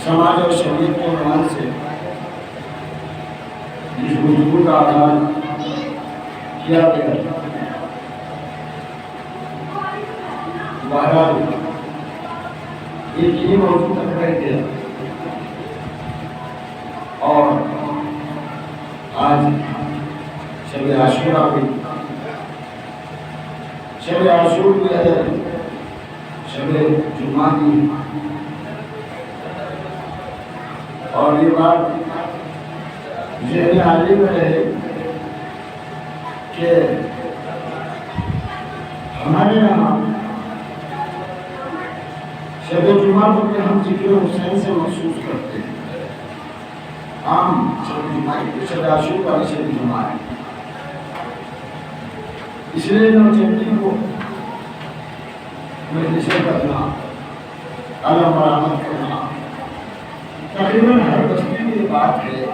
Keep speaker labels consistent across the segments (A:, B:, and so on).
A: سماج اور شریعت کے عنوان سے اس گفتگو کا آغاز کیا گیا. بہرحال ایک ہی موضوع تک رہ گیا اور آج شب عاشورہ بھی شب عاشور بھی ہے، شب جمعہ بھی، اور یہ بات ذہن عالی میں رہے کہ ہمارے یہاں شب جمعہ کو کہ ہم ذکر حسین سے محسوس کرتے ہیں. عام شب جمعہ شب عاشور والی شب جمعہ ہے، اس لیے نوجوان کو مجلسیں کرنا، علم برآمد کرنا، تقریباً ہر بستی میں یہ بات ہے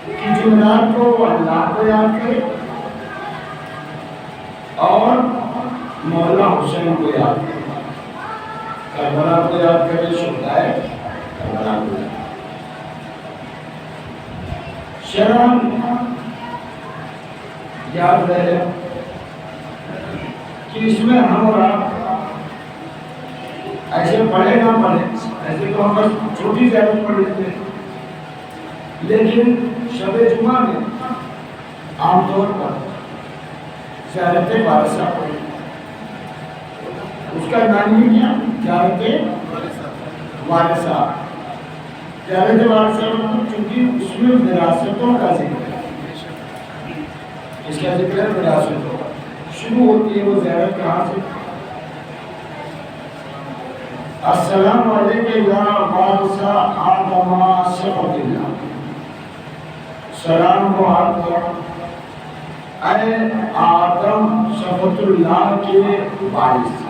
A: کہ جمعرات کو وہ اللہ کو یاد کرے اور مولا حسین کو یاد کرے، کربلا کو یاد کرے، شہدائے کربلا کو یاد کرے. شرم یاد رہے کہ اس میں ہم اور آپ ایسے پڑھے نہ پڑھے، ایسے تو ہم بس چھوٹی زیارت پڑھ لیتے ہیں، لیکن شب جمعہ میں عام طور پر زیارت وارثہ پڑھے. اس کا نام ہی کیا؟ زیارت وارثہ. زیارت وارثہ چونکہ اس میں وراثتوں کا ذکر ہے، اس کا ذکر ہے وراثتوں کا. شروع ہوتی ہے وہ زیارت کہاں سے؟ السلام علیکم یا وارث آدم شفقت اللہ. سلام ہو آپ پر اے آدم شفقت اللہ کے وارث.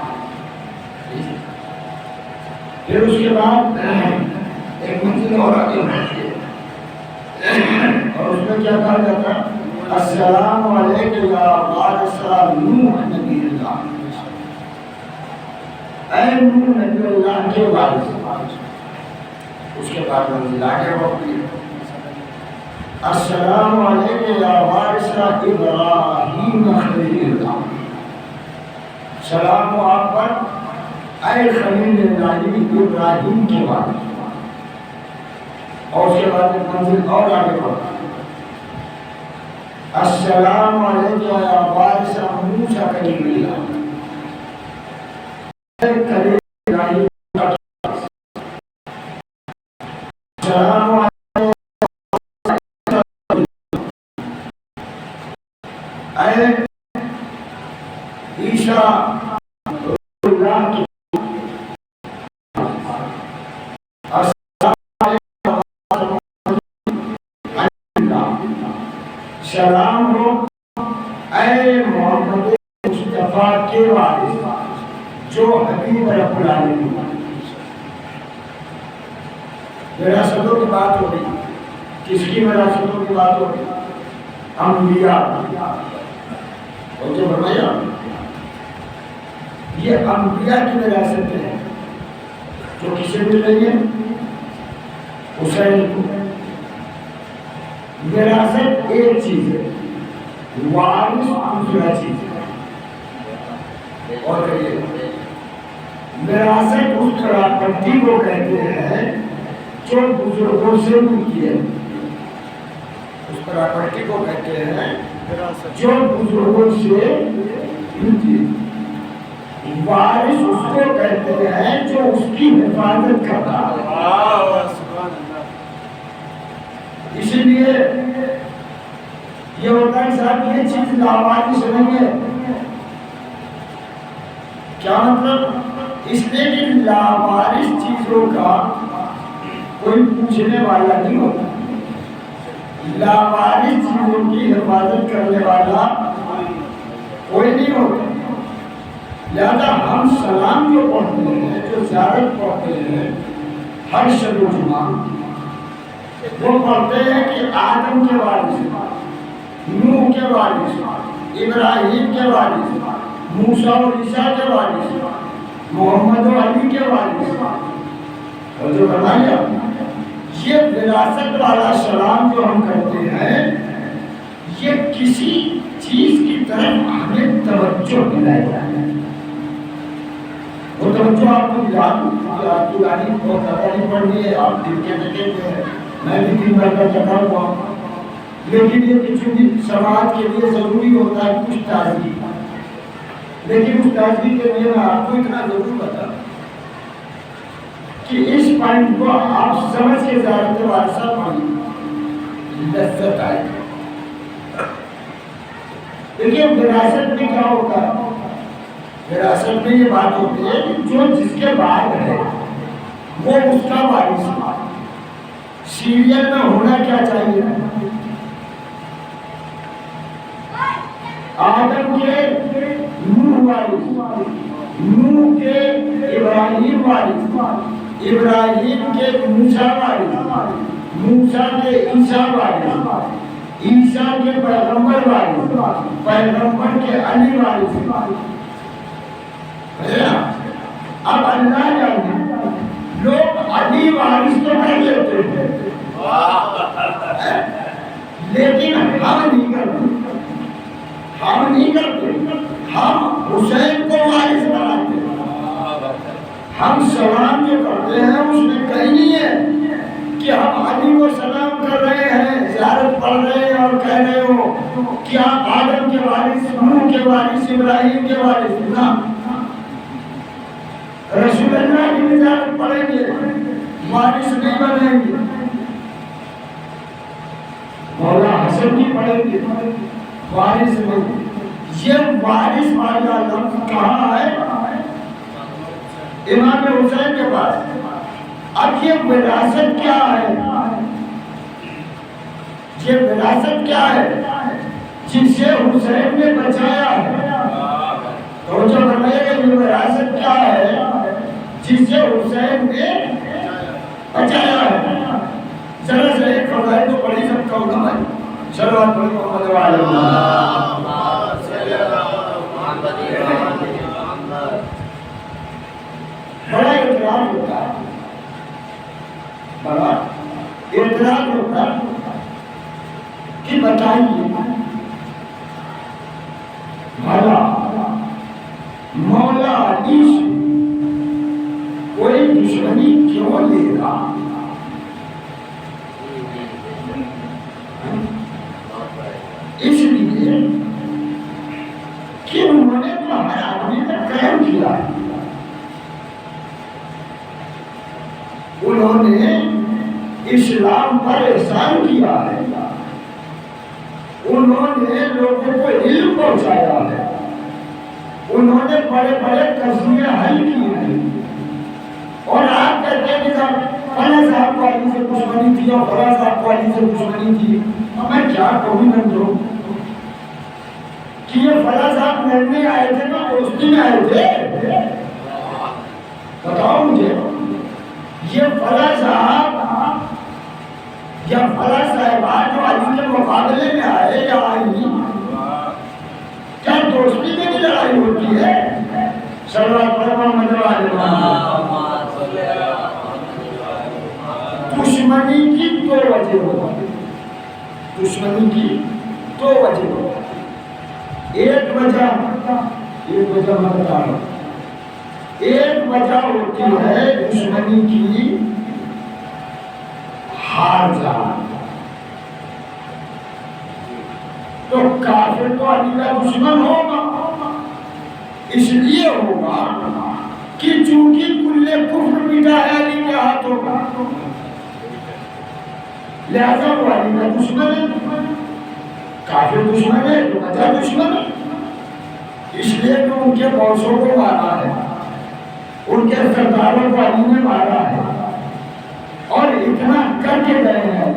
A: پھر اس کے بعد ایک منزل اور آگے بڑھتی ہے اور اس میں کیا کہا جاتا ہے؟ السلام علیکم یا وارث نوح نبی اللہ. اے نوح نبی اللہ کے وارث. اس کے بعد منزل آگے بڑھتی ہے. السلام علیکم یا وارث ابراہیم خلیل اللہ. سلام ہو آپ پر اے خلیل اللہ ابراہیم کے وارث. اور اس کے بعد ایک منزل اور آگے بڑھتا ہے. السلام علیکم یا وارث موسیٰ کلیم اللہ. کلیم ابراہیم کا سلام علیکم اے عیسیٰ اللہ کی. سلام ہو اے محمد مصطفیٰ کے وارث جو حبیب رب العالمین. وراثتوں کی بات ہو رہی. کس کی وراثتوں کی بات ہو رہی؟ انبیاء. اور جو فرمایا یہ انبیاء کی وراثت ہے جو کسے مل رہی ہے؟ حسین کو. وراثت ایک چیز ہے، وارث دوسرا چیز ہے. اور کہیے وراثت اس پراپرٹی کو کہتے ہیں جو بزرگوں سے ملتی ہے. اس پراپرٹی کو کہتے ہیں جو بزرگوں سے ملتی ہے. وارث اس کو کہتے ہیں جو اس کی حفاظت کرتا ہے. اسی لیے یہ ہوتا ہے صاحب یہ چیز لاوارث نہیں ہے. کیا مطلب؟ اس لیے کہ لاوارث چیزوں کا کوئی پوچھنے والا نہیں ہوتا. لاوارث چیزوں کی حفاظت کرنے والا کوئی نہیں ہوتا. لہذا ہم سلام جو پڑھتے ہیں، جو زیارت پڑھتے ہیں ہر شب جمعہ، وہ پڑھتے ہیں کہ آدم کے وارث، نوح کے وارث، ابراہیم کے وارث، موسیٰ اور عیسیٰ کے وارث، محمد و علی کے وارث. اور جو فرمایا یہ وراثت والا سلام جو ہم کرتے ہیں یہ کسی چیز کی طرف ہمیں توجہ دلائی جائے. وہ توجہ آپ کو یاد پرانی بہت زیادہ نہیں پڑھنی ہے. آپ دل کے دیکھتے ہیں میں بھی دن بھر کا چکا ہوا ہوں, لیکن یہ کہ چونکہ سماج کے لیے ضروری ہوتا ہے کچھ تازگی, لیکن اس تازگی کے لیے میں آپ کو اتنا ضرور بتا کہ اس پوائنٹ کو آپ سمجھ کے زیادہ وارثہ پانی لذت آئے. دیکھیے وراثت میں کیا ہوتا ہے, وراثت میں یہ بات ہوتی ہے کہ جو جس کے بعد ہے وہ اس کا وارث ہے. سیریل میں ہونا کیا چاہیے, آدم کے نوح وارث, نوح کے ابراہیم وارث, ابراہیم کے موسیٰ وارث, موسیٰ کے عیسیٰ وارث, عیسیٰ کے پیغمبر وارث, پیغمبر کے علی وارث. اب اللہ جانے لوگ علی وارث تو کر لیتے ہیں لیکن ہم نہیں کرتے, ہم نہیں کرتے, ہم حسین کو وارث بناتے ہیں. ہم سلام جو کرتے ہیں اس میں کہیں نہیں ہے کہ ہم علی کو سلام کر رہے ہیں, زیارت پڑھ رہے ہیں اور کہہ رہے ہو کہ آپ آدم کے وارث, نوح کے وارث, ابراہیم کے وارث. نہ, رسول اللہ کی زیارت پڑھیں گے وارث نہیں بنیں گے, مولا حسن کی پڑھیں گے وارث نہیں. یہ وارث والا لفظ کہاں ہے, امام حسین کے پاس. اب یہ وراثت کیا ہے, یہ وراثت کیا ہے جسے حسین نے بچایا ہے. تو جو فرمائے گا یہ وراثت کیا ہے جسے حسین نے بچایا ہے. ذرا سے ایک فضائل تو پڑھی سکتا ہوں نا, شروعات پڑھی محمد وعلی بڑا اعتراض ہوتا ہے, بڑا اعتراض ہوتا ہے کہ بتائیے بھلا مولا علی سے کوئی دشمنی کیوں لے رہا. اس لیے کہ انہوں نے تو ہر آدمی کا قائم کیا ہے, انہوں نے اسلام پر احسان کیا ہے, انہوں نے لوگوں کو علم پہنچایا ہے, انہوں نے بڑے بڑے قضیے حل کیے ہیں. اور آپ کہتے ہیں کہ فلاں صاحب کو علی سے دشمنی تھی اور فلاں صاحب کو علی سے دشمنی تھی. میں کیا کہوں نندروں کہ یہ فلاں صاحب لڑنے آئے تھے نا دوستی میں آئے تھے, بتاؤ مجھے یہ فلاں صاحب یا فلاں صاحبہ جو علی کے مقابلے میں آئے یا آئی کیا دوستی میں بھی لڑائی ہوتی ہے. صلوات پڑھو محمد وعلی. دشمنی کی دو وجہ ہوتی ہے, دشمنی کی دو وجہ ہوتی ہے. ایک وجہ میں بتا رہا ہوں, ایک وجہ ہوتی ہے دشمنی کی ہار جانا. تو کافر تو علی کا دشمن ہوگا, اس لیے ہوگا کہ چونکہ کل کفر مٹا ہے علی کے ہاتھوں کا, لہذا وہ علی کا دشمن ہے. کافر دشمن ہے تو وجہ دشمن ہے, اس لیے کہ ان کے بوسوں کو مارا ہے, ان کے سرداروں کو علی نے مارا ہے, اور اتنا کر کے گئے ہیں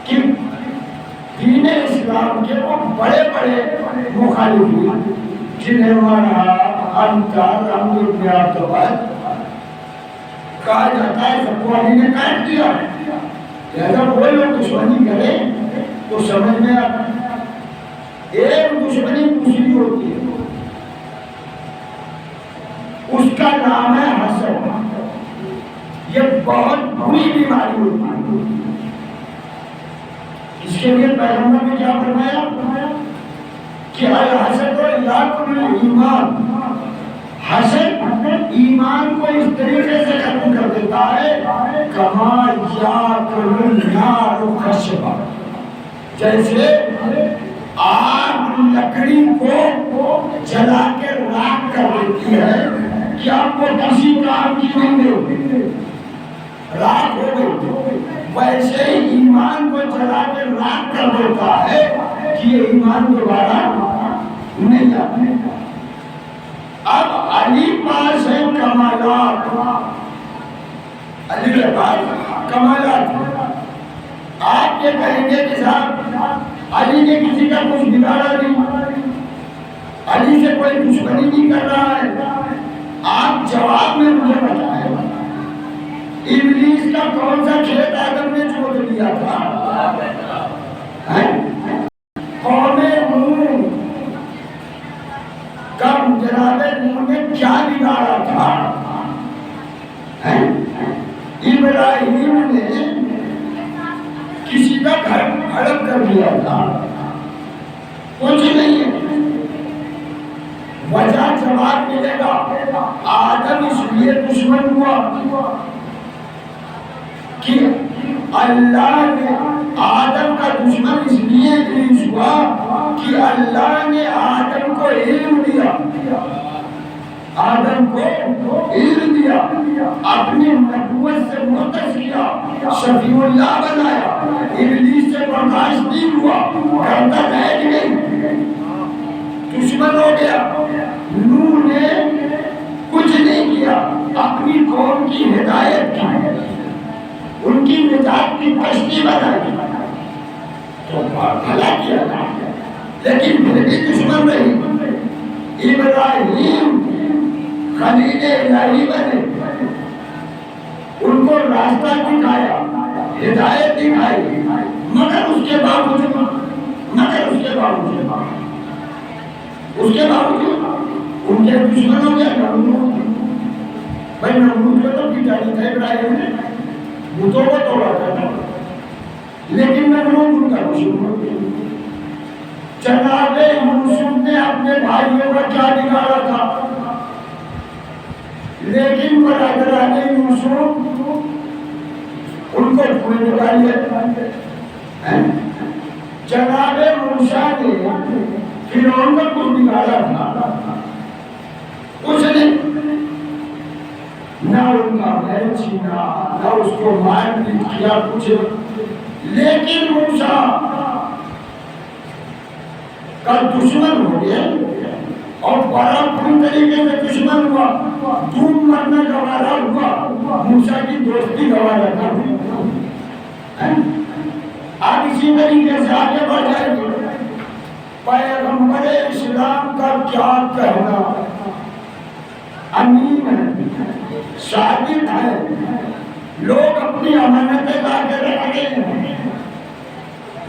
A: کہ دین اسلام کے وہ بڑے بڑے مخالف ہوئے جنہیں مارا انکار رحمت ابن عبدالباد کہا جاتا ہے, سب کو علی نے قائد کیا. لہذا وہ لوگ دشمنی کریں تو سمجھ میں آتا ہے. ایک دشمنی دوسری ہوتی ہے, اس کا نام ہے حسد. بہت بری بیماری ہوتی ہے۔ اس کے لیے پیغمبر نے کیا فرمایا کہ الحسد یاکل الایمان، حسد ایمان کو اس طریقے سے ختم کر دیتا ہے کما یاکل النار خشبا، جیسے آگ لکڑی کو جلا کے راکھ کر دیتی ہے کہ آپ کو کسی کام کی نہیں ہوتی، راکھ ہو گئی، ویسے ہی ایمان کو جلا کے راکھ کر دیتا ہے کہ یہ ایمان دوبارہ نہیں آتا۔ اب علی پاس ہے کمالات، علی کے پاس کمالات، آپ یہ کہیں گے کہ صاحب علی نے کسی کا کچھ بگاڑا نہیں، علی سے کوئی دشمنی نہیں کر رہا ہے، آپ جواب میں مجھے بتائیں ابلیس کا کون سا کھیت آدم نے چھوڑ دیا تھا؟ قوم نوح کا جناب نوح نے کیا بگاڑا تھا؟ ابراہیم نے کسی کا گھر ہڑپ کر دیا تھا، کچھ نہیں ہے، وجہ جواب ملے گا، آدم اس لیے دشمن ہوا کہ اللہ نے آدم کا دشمن اس لیے ابلیس ہوا کہ اللہ نے آدم کو علم دیا، آدم کو علم دیا، اپنی نبوت سے مختص کیا، شفیع اللہ بنایا، ابلیس سے برداشت نہیں ہوا، کرتا رہ نہیں، دشمن ہو گیا۔ نوح نے کچھ نہیں کیا، اپنی قوم کی ہدایت کی، ان کی نجات کی کشتی بنائی، تو بھلا کیا، لیکن پھر بھی دشمن رہی۔ ابراہیم خلیل الہی بنے، ان کو راستہ دکھایا، ہدایت دکھائی، مگر اس کے باوجود ان کے دشمن ہو گیا نمرود۔ بھائی نمرود کو تو پٹائی تھا ابراہیم نے، بتوں کو توڑا تھا، لیکن نمرود ان کا دشمن ہو گیا۔ جناب یوسف نے اپنے بھائیوں کا کیا بگاڑا تھا، لیکن برادران یوسف ان کو دھوئے نکالیے۔ جناب موسیٰ نے فرعون کا کچھ بگاڑا تھا، کچھ نہیں، نہ ان کا محل چھینا، نہ اس کو مار پیٹ کیا، کچھ، لیکن موسیٰ کا دشمن ہو گیا اور بڑا پوری طریقے سے دشمن ہوا، دھوم مرنا گوارا ہوا، موسیٰ کی دوستی گوارا نہ ہوئی۔ آپ اسی طریقے سے آگے بڑھ جائیں گے۔ پیغمبر اسلام کا کیا کہنا، امین ہے، صادق ہے، لوگ اپنی امانتیں لا کے رکھ گئے ہیں،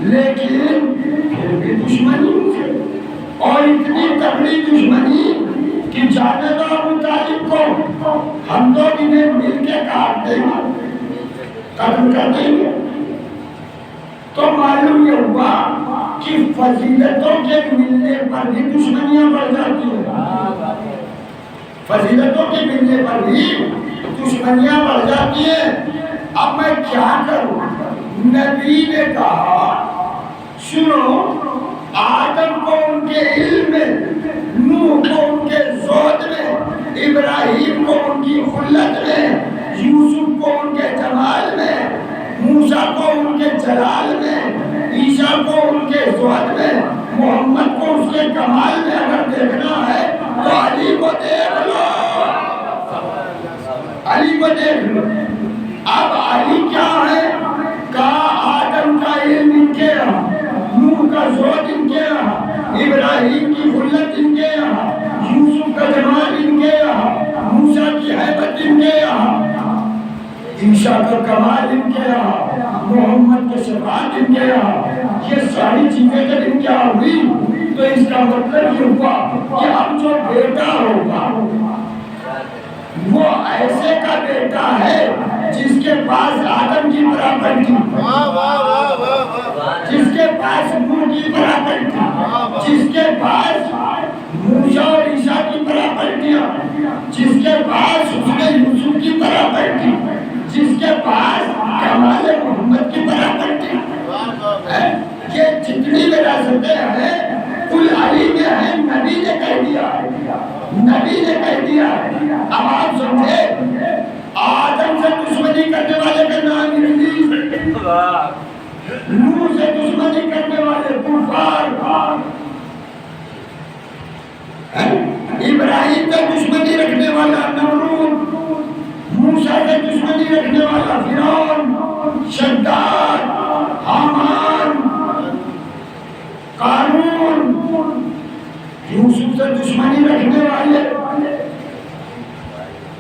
A: لیکن پھر بھی دشمنی، اور اتنی تگڑی دشمنی کہ جانے دو ابو طالب کو، ہم لوگ انہیں مل کے کاٹ دیں گے، قتل کر دیں گے۔ تو معلوم یہ ہوا کہ فضیلتوں کے ملنے پر بھی دشمنیاں بڑھ جاتی ہیں، فضیلتوں کے ملنے پر بھی دشمنیاں بڑھ جاتی ہیں۔ اب میں کیا کروں؟ نبی نے کہا سنو، آدم کو ان کے علم میں، نوح کو ان کے زہد میں، ابراہیم کو ان کی خلت میں، یوسف کو ان کے جمال میں، موسیٰ کو ان کے جلال میں، عیسیٰ کو ان کے زہد میں، محمد کو اس کے کمال میں اگر دیکھنا ہے تو علی کو دیکھ لو، علی کو دیکھ لو۔ اب علی کیا ہے؟ کہا آدم کا علم ان کے یہاں، نوح کا زہد ان کے یہاں، ابراہیم کی خلت ان کے یہاں، یوسف کا جمال ان کے یہاں، موسیٰ کی ہیبت ان کے یہاں، عیسیٰ کا کمال ان کے یہاں، محمد کے صفات ان کے یہاں۔ یہ ساری چیزیں جب ان کے یہاں ہوئی تو اس کا مطلب یہ ہوا کہ اب جو بیٹا ہوگا وہ ایسے کا بیٹا ہے جس کے پاس آدم کی پراپرٹی، جس کے پاس نوح کی پراپرٹی، جس کے پاس موسیٰ اور عیسیٰ کی پراپرٹیاں، جس کے پاس حسن یوسف کی پراپرٹی، جس کے پاس کمال محمد کی پراپرٹی، یہ جتنی وراثتیں ہیں کل علی میں ہیں. نبی نے کہہ دیا، نبی نے کہہ دیا. اب آپ سمجھے آدم سے دشمنی کرنے والے کا نام ابلیس، نوح سے دشمنی کرنے والے کفار، ابراہیم سے دشمنی رکھنے والا نمرود، موسیٰ سے دشمنی رکھنے والا فرعون، شداد، حامان، قارون، یوسف سے دشمنی رکھنے والے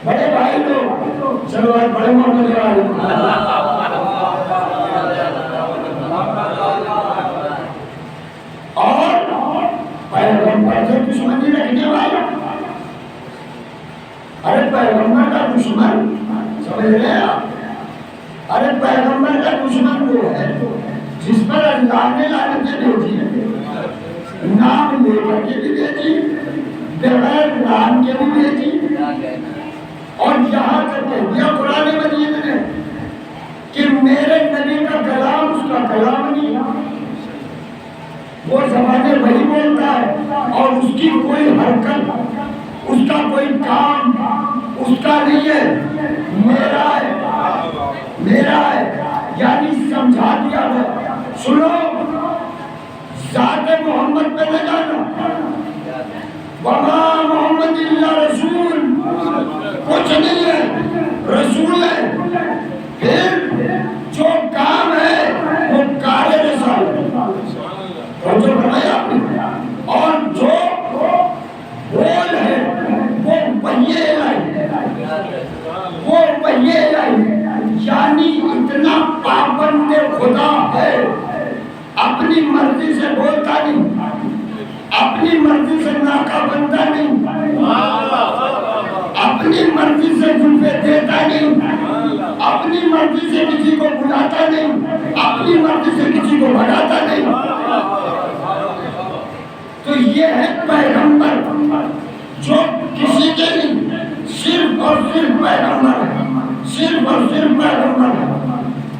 A: بڑے بھائی لوگ. چلو آج بڑے موقع والے اور پیغمبر سے دشمنی رکھنے والا. ارے پیغمبر کا دشمن سمجھ رہے آپ؟ ارے پیغمبر کا دشمن وہ ہے جس پر اللہ نے لعنتیں بھیجی ہیں، نام لے کر کے بھی بھیجی، بغیر نام کے بھی بھیجی، اور یہاں تک کہہ دیا قرآن مجید نے کہ میرے نبی کا کلام اس کا کلام نہیں، وہ زبانیں وہی بولتا ہے اور اس کی کوئی حرکت، اس کا کوئی کام اس کا نہیں ہے، میرا ہے، میرا ہے. یعنی سمجھا دیا ہے. سنو، ذات محمد پہ نہ جانا، وما محمد الا رسول، کچھ نہیں ہے، رسول ہے. پھر جو کام ہے وہ کار رسالت، اور جو فرمایا آپ نے، اور جو بول ہے وہ وحی الہی، وہ وحی الہی. یعنی اتنا پابند خدا ہے، اپنی مرضی سے بولتا نہیں، اپنی مرضی سے ناکہ بنتا نہیں، اپنی مرضی سے زلفیں دیتا نہیں، اپنی مرضی سے کسی کو بلاتا نہیں، اپنی مرضی سے کسی کو بھگاتا نہیں. تو یہ ہے پیغمبر جو کسی کے نہیں، صرف اور صرف پیغمبر ہے، صرف اور صرف پیغمبر ہے.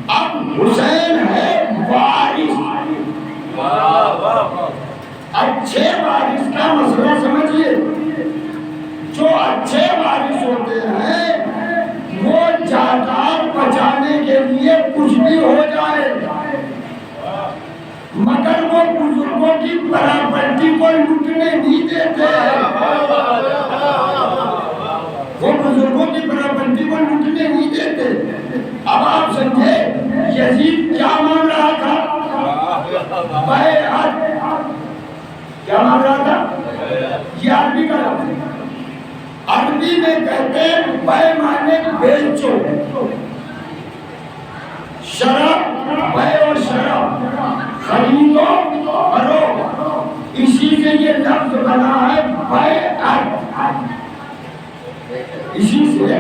A: اب حسین ہے وارث، اچھے وارث کا مسئلہ سمجھیے. جو اچھے وارث ہوتے ہیں وہ جائیداد بچانے کے لیے کچھ بھی ہو جائے، مگر وہ بزرگوں کی پراپرٹی کو لوٹنے نہیں دیتے، وہ بزرگوں کی پراپرٹی کو لوٹنے نہیں دیتے. اب آپ سمجھے یزید کیا مان رہا تھا؟ بیعت. کیا مان رہا تھا؟ یہ عربی کا لفظ ہے. عربی میں کہتے ہیں بے مانے بیچو، شراب، بے اور شراب، خریدو کرو. اسی سے یہ لفظ بنا ہے بیعت، اسی سے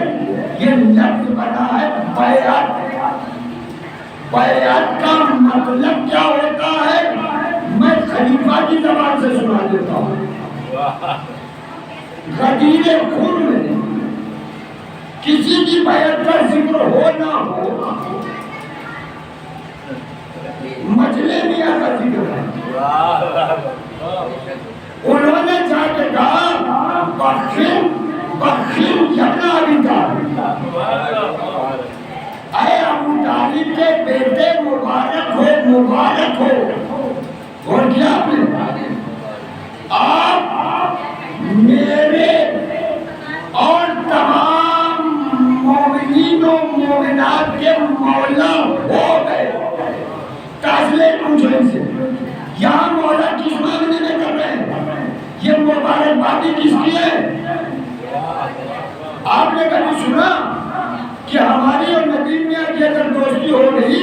A: یہ لفظ بنا ہے بیعت. بیعت کا مطلب کیا ہوتا ہے میں خلیفہ کی زبان سے سنا دیتا ہوں. غدیر خون میں کسی کی بیعت کا ذکر ہو نہ ہو، مجلے میاں کا ذکر ہے. انہوں نے جا کے کہا بخشن بخشن یبنا ابی طالب، اے ابو طالب کے بیٹے مبارک ہو، مبارک ہو. اور کیا آپ نے، آپ میرے اور تمام مومنین و مومنات کے مولا ہو گئے. ٹرانسلیٹ پوچھو ان سے، یہاں مولا کس معنی میں کر رہے ہیں؟ یہ مبارکبادی کس کی ہے؟ آپ نے کبھی سنا کہ ہماری اور ندیم میاں کی اگر دوستی ہو گئی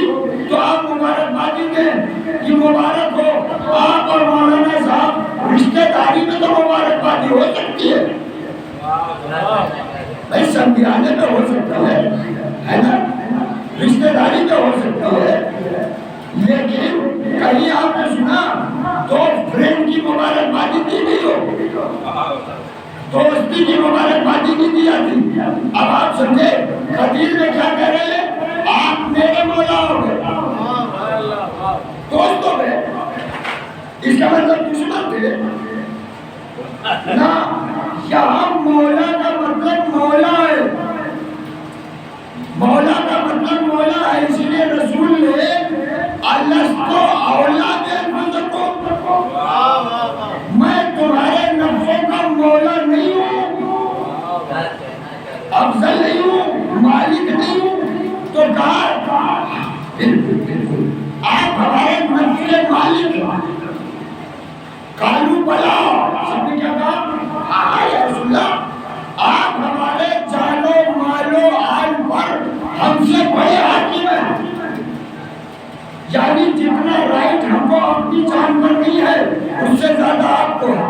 A: تو آپ مبارکبادی دیں کہ مبارک ہو؟ آپ اور مولانا صاحب رشتہ داری میں تو مبارکبادی ہو سکتی ہے، بھائی سمجھانے میں ہو سکتا ہے نا. ہوتی ہے، لیکن کہیں آپ نے سنا تو فرینڈ کی مبارکبادی دی گئی ہو، دوستی کی مبارکبادی نہیں دی جاتی۔ اب آپ سمجھے خدیج میں کیا کہہ رہے ہیں؟ آپ میرے مولا ہو گئے، دوست ہو گئے، اس کا مطلب دشمن تھے نہ۔ یہاں مولا کا مطلب مولا ہے، مولا کا مطلب مولا ہے، اس لیے رسول نے الستو اولاد انفسکم، میں تمہارے نفسوں کا مولا نہیں ہوں، افضل نہیں ہوں، مالک نہیں ہوں، تو کہا بالکل آپ ہمارے نفس کے مالک ہیں۔ قالوا بلا، سب نے کیا کہا؟ یا رسول اللہ آپ ہمارے جانو مالو آل پر ہم سے بڑے حاکم ہیں، یعنی جتنا رائٹ ہم کو اپنی جان پر نہیں ہے اس سے زیادہ آپ کو ہے،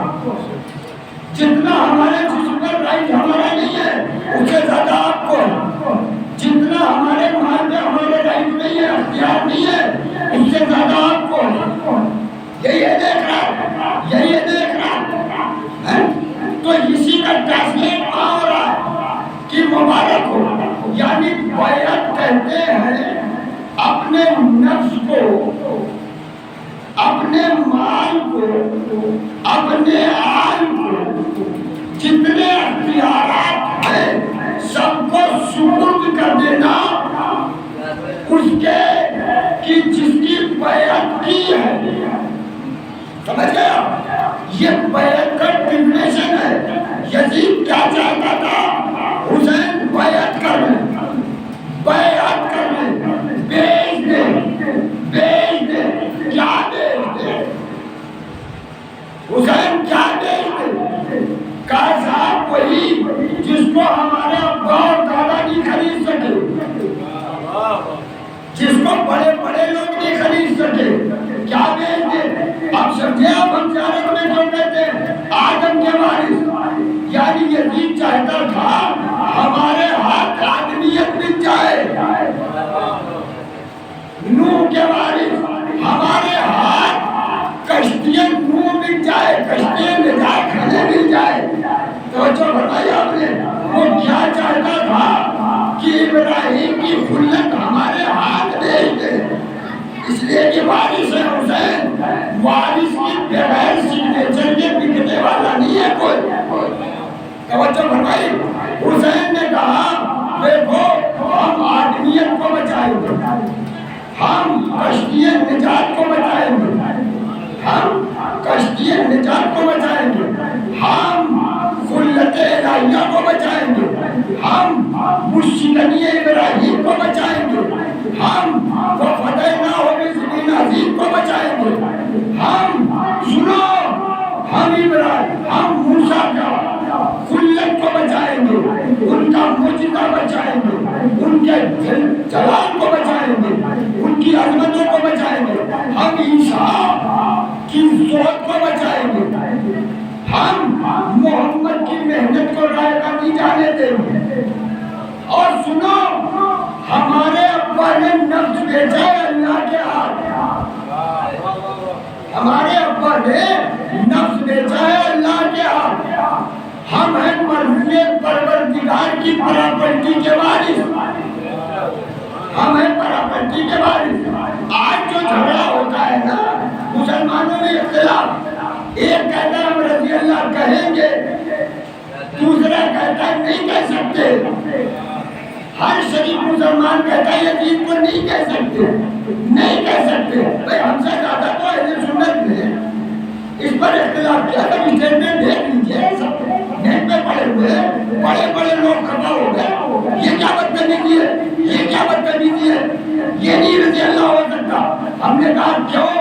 A: جتنا ہمارے جسم پر رائٹ ہمارا نہیں ہے اس سے زیادہ آپ کو ہے، جتنا ہمارے مال میں ہمارے رائٹ نہیں ہے، اختیار نہیں ہے، اس سے زیادہ آپ کو ہے۔ یہی ہے دیکھ رہا، یہی ہے دیکھ رہا، تو اسی کا ٹرانسلیٹ ہو رہا ہے کہ مبارک ہو، یعنی بیعت کہتے ہیں اپنے نفس کو، اپنے مال کو، اپنے آل کو، جتنے اختیارات ہیں سب کو سپرد کر دینا اس کے کہ جس کی بیعت کی ہے۔ سمجھ گیا؟ یہ بیعت کا ڈیفینیشن ہے۔ یزید کیا چاہتا تھا؟ حسین بیعت کر لیں، بیعت کر لیں، بیچ دے، بیچ دے، کیا بیچ دے؟ حسین کیا بیچ دے؟ کہا صاحب وہی جس کو ہمارے ابا اور دادا نہیں خرید سکے، جس کو بڑے بڑے لوگ نہیں خرید سکے، کیا بیچ دے؟ اب سمجھے آپ ہم زیارت میں جو کہتے ہیں آدم کے وارث، یعنی یزید چاہتا تھا ہمارے ہاتھ آدمیت مل جائے، نوح کے وارث ہمارے ہاتھ کشتیاں نوح مل جائے، کشتیاں نجات کھانے مل جائے۔ توجہ فرمائی آپ نے، وہ کیا چاہتا تھا کہ ابراہیم کی خلت ہمارے ہاتھ بھیج دے، اس لیے کہ وارث ہے حسین، وارث کی بغیر سگنیچر کے بکنے والا نہیں ہے کوئی۔ توجہ فرمائی، حسین نے کہا دیکھو ہم آدمیت کو بچائیں گے، ہم کشتی نجات کو بچائیں گے، ہم کشتی نجات کو بچائیں گے، ہم خلت الہیہ کو بچائیں گے، ہم مشکلی ابراہیم کو بچائیں گے، ہم وفدینا بِذِبْنٍ عَظِيمٍ کو بچائیں گے، ہم سنو ہم ابراہیم، ہم موسیٰ کا خلت کو بچائیں گے، ان کا معجزہ بچائیں گے، ان کے جلال کو بچائیں گے، ان کی عظمتوں کو بچائیں گے، ہم عیسیٰ کی ذات کو بچائیں گے، ہم محمد کی محنت کو رائے کا نہیں جانے دیں گے۔ اور سنو ہمارے ابا نے نفس بیچا ہے اللہ کے ہاتھ، ہمارے ابا نے نفس بیچا ہے اللہ کے ہاتھ، ہم ہیں مرضی پروردگار کی پراپرٹی کے وارث، ہم ہیں پراپرٹی کے وارث۔ آج جو جھگڑا ہوتا ہے نا مسلمانوں میں اختلاف، ایک کہتا ہے ہم رضی اللہ کہیں گے، دوسرا کہتا ہے نہیں کہہ سکتے، ہر شریف مسلمان کہتا ہے یزید کو نہیں کہہ سکتے، نہیں کہہ سکتے۔ بھئی ہم سے زیادہ تو اہل سنت نے اس پر اختلاف کیا تھا، اسٹیٹمنٹ دیکھ لیجئے، نیٹ پہ پڑے ہوئے بڑے بڑے لوگ کھڑا ہو گئے، یہ کیا بدتمیزی ہے، یہ کیا بدتمیزی ہے، یہ نہیں رضی اللہ ہو سکتا۔ ہم نے کہا کیوں؟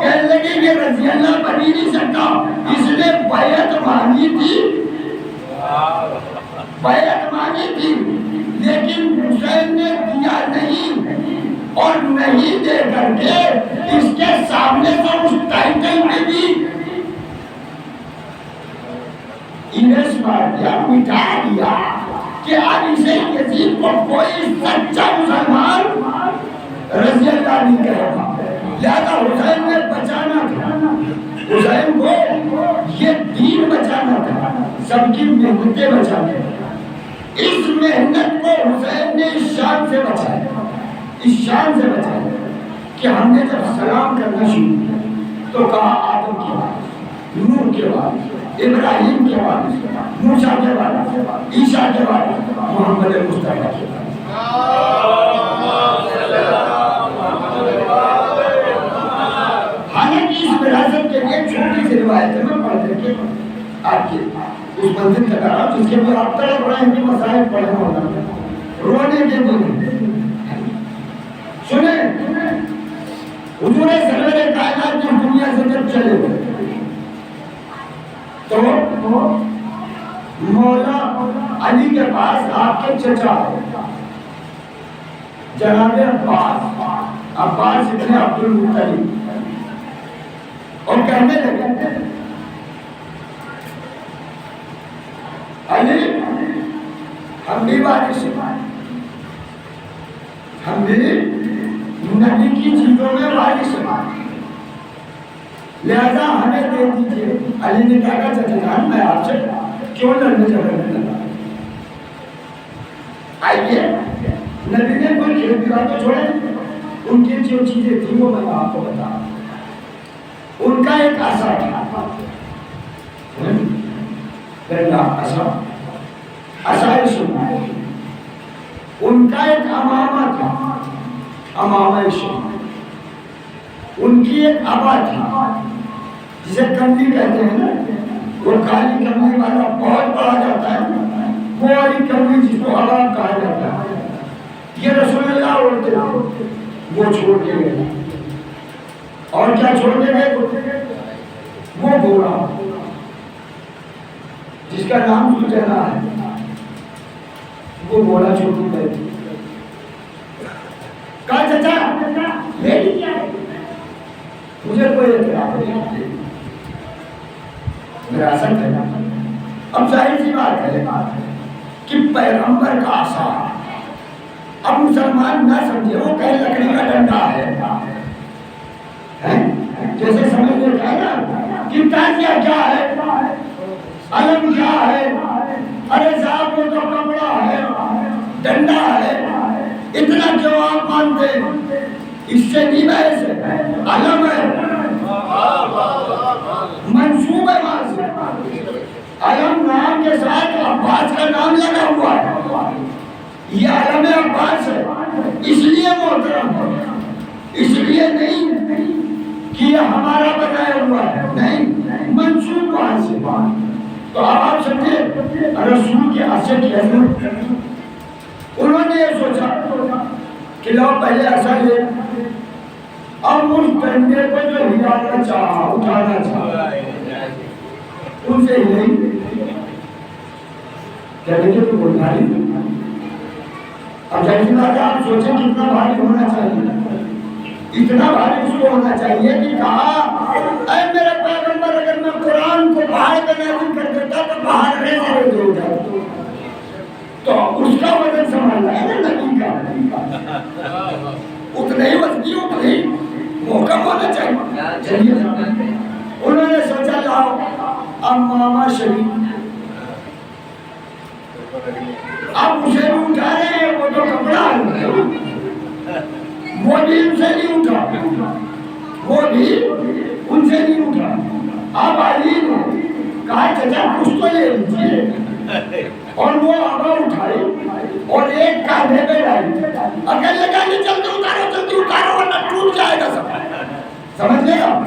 A: کہنے لگے کہ رضی اللہ بن ہی نہیں سکتا، اس نے بیعت مانگی تھی، بیعت مانگی تھی، لیکن حسین نے دیا نہیں، اور نہیں دے کر کے اس کے سامنے سے اس ٹائٹل میں بھی انیس مار دیا، مٹا دیا کہ اب اسے یزید کو کوئی سچا مسلمان رضی اللہ حسین کو یہ دین بچانا تھا، سب کی محنتیں بچانا تھا۔ اس محنت کو حسین نے اس شان سے بچایا، اس شان سے بچایا کہ ہم نے جب سلام کرنا شروع کیا تو کہا آدم کے بعد، نوح کے بعد، ابراہیم کے بعد، موسیٰ کے بعد، عیسیٰ کے بعد، محمد مصطفیٰ کے بعد۔ حالانکہ اس وراثت کے لیے چھوٹی سی روایت ہے، میں پڑھ کر کے آپ کی اس منزل تک آ رہا ہوں جس کے بھی آپ تڑپ رہے ہیں کہ مسائل پڑھنا ہوگا، رونے کے دن سنیں۔ حضور سرور کائنات کی دنیا سے جب چلے تو مولا علی کے پاس آپ کے چچا جناب عباس ابن عبد المطلب، اور کہنے لگے علی ہم بھی وارث ہیں، ہم بھی نبی کی چیزوں میں وارث ہیں، لہذا ہمیں دے دیجئے۔ علی نے کہا چچا جان میں آپ سے کیوں لڑنے جھگڑنے لگا؟ آئیے، نبی نے کوئی کھیل دیوا تو چھوڑے، ان کی جو چیزیں تھیں وہ میں آپ کو بتا۔ ان کا ایک عصا تھا، عصا سننا، ان کا ایک امامہ تھا، امامہ شریف، ان کی ایک عبا تھی جسے کملی کہتے ہیں نا، وہ کالی کملی والا بہت بڑا جاتا ہے، وہ والی کملی جس کو عبا کہا جاتا ہے، یہ رسول اللہ اوڑھتے تھے، وہ چھوڑ کے گئے۔ اور کیا چھوڑ کے گئے؟ وہ گھوڑا جس کا نام سوچنا ہے، وہ گھوڑا چھوڑ کے گئے۔ کہا چچا لے لیا، مجھے کوئی اعتراض نہیں، وراثت ہے۔ اب ظاہر سی بات ہے کہ پیغمبر کا عصا، اب مسلمان نہ سمجھے وہ کہیں لکڑی کا ڈنڈا ہے، جیسے سمجھ لیتا ہے نا کہ تازیہ کیا ہے، علم کیا ہے، ارے صاحب وہ تو کپڑا ہے، ڈنڈا ہے، اتنا کیوں آپ مانتے؟ اس سے نہیں بحث ہے، علم ہے، منصوب ہے وہاں سے، علم نام کے ساتھ عباس کا نام لگا ہوا ہے، یہ علم عباس ہے، اس لیے محترم ہے، اس لیے نہیں کہ یہ ہمارا بنایا ہوا ہے، نہیں، منصوب وہاں سے۔ تو آپ سمجھے رسول کے عصے کی حضرت، انہوں نے یہ سوچا کہ لو پہلے عصا لے، اب اس ڈنڈے کو جو ہلانا چاہا، اٹھانا چاہا، ان سے ہی نہیں، کیا دیکھیں تو بول بھاری، اب جیسی بات ہے آپ سوچیں کتنا بھاری ہونا چاہیے، اتنا بھاری اس کو ہونا چاہیے کہ کہا اے میرے پیغمبر اگر میں قرآن کو پہاڑ پہ نازل کر دیتا تو پہاڑ ریزے ہو جاتا، تو اس کا وزن سنبھالنا ہے نا نبی کا، اتنے ہی وزنی اتنے ہی محکم ہونا چاہیے۔ چلیے انہوں نے سوچا لاؤ امامہ شریف، اب اسے بھی اٹھا رہے ہیں، وہ تو کپڑا ہے، وہ بھی ان سے نہیں اٹھا، وہ بھی ان سے نہیں اٹھا۔ اب علی نے کہا چچا کچھ تو لے لیجیے، اور وہ آبا اٹھائی اور ایک کاندھے پہ ڈالی، اگر لگا کہ جلدی اتارو ورنہ ٹوٹ جائے گا سب، سمجھ گئے آپ؟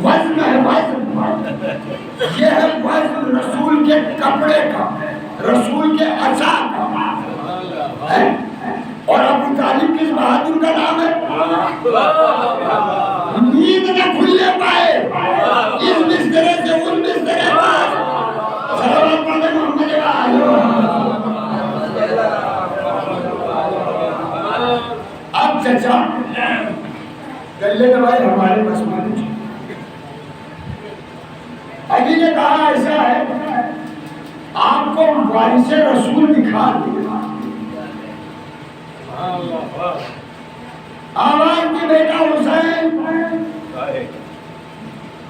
A: وزن ہے وزن، یہ ہے وزن رسول کے کپڑے کا، رسول کے عصا کا، اور ابو طالب کس بہادر کا نام ہے؟ نیند نہ کھلنے پائے اس بسترے سے اس بسترے پاس، صلوات پڑھے محمد اب چچا گلے دبائی ہمارے بس میں کچھ، علی نے کہا ایسا ہے آپ کو وارث رسول دکھا دیا، آواز کی بیٹا حسین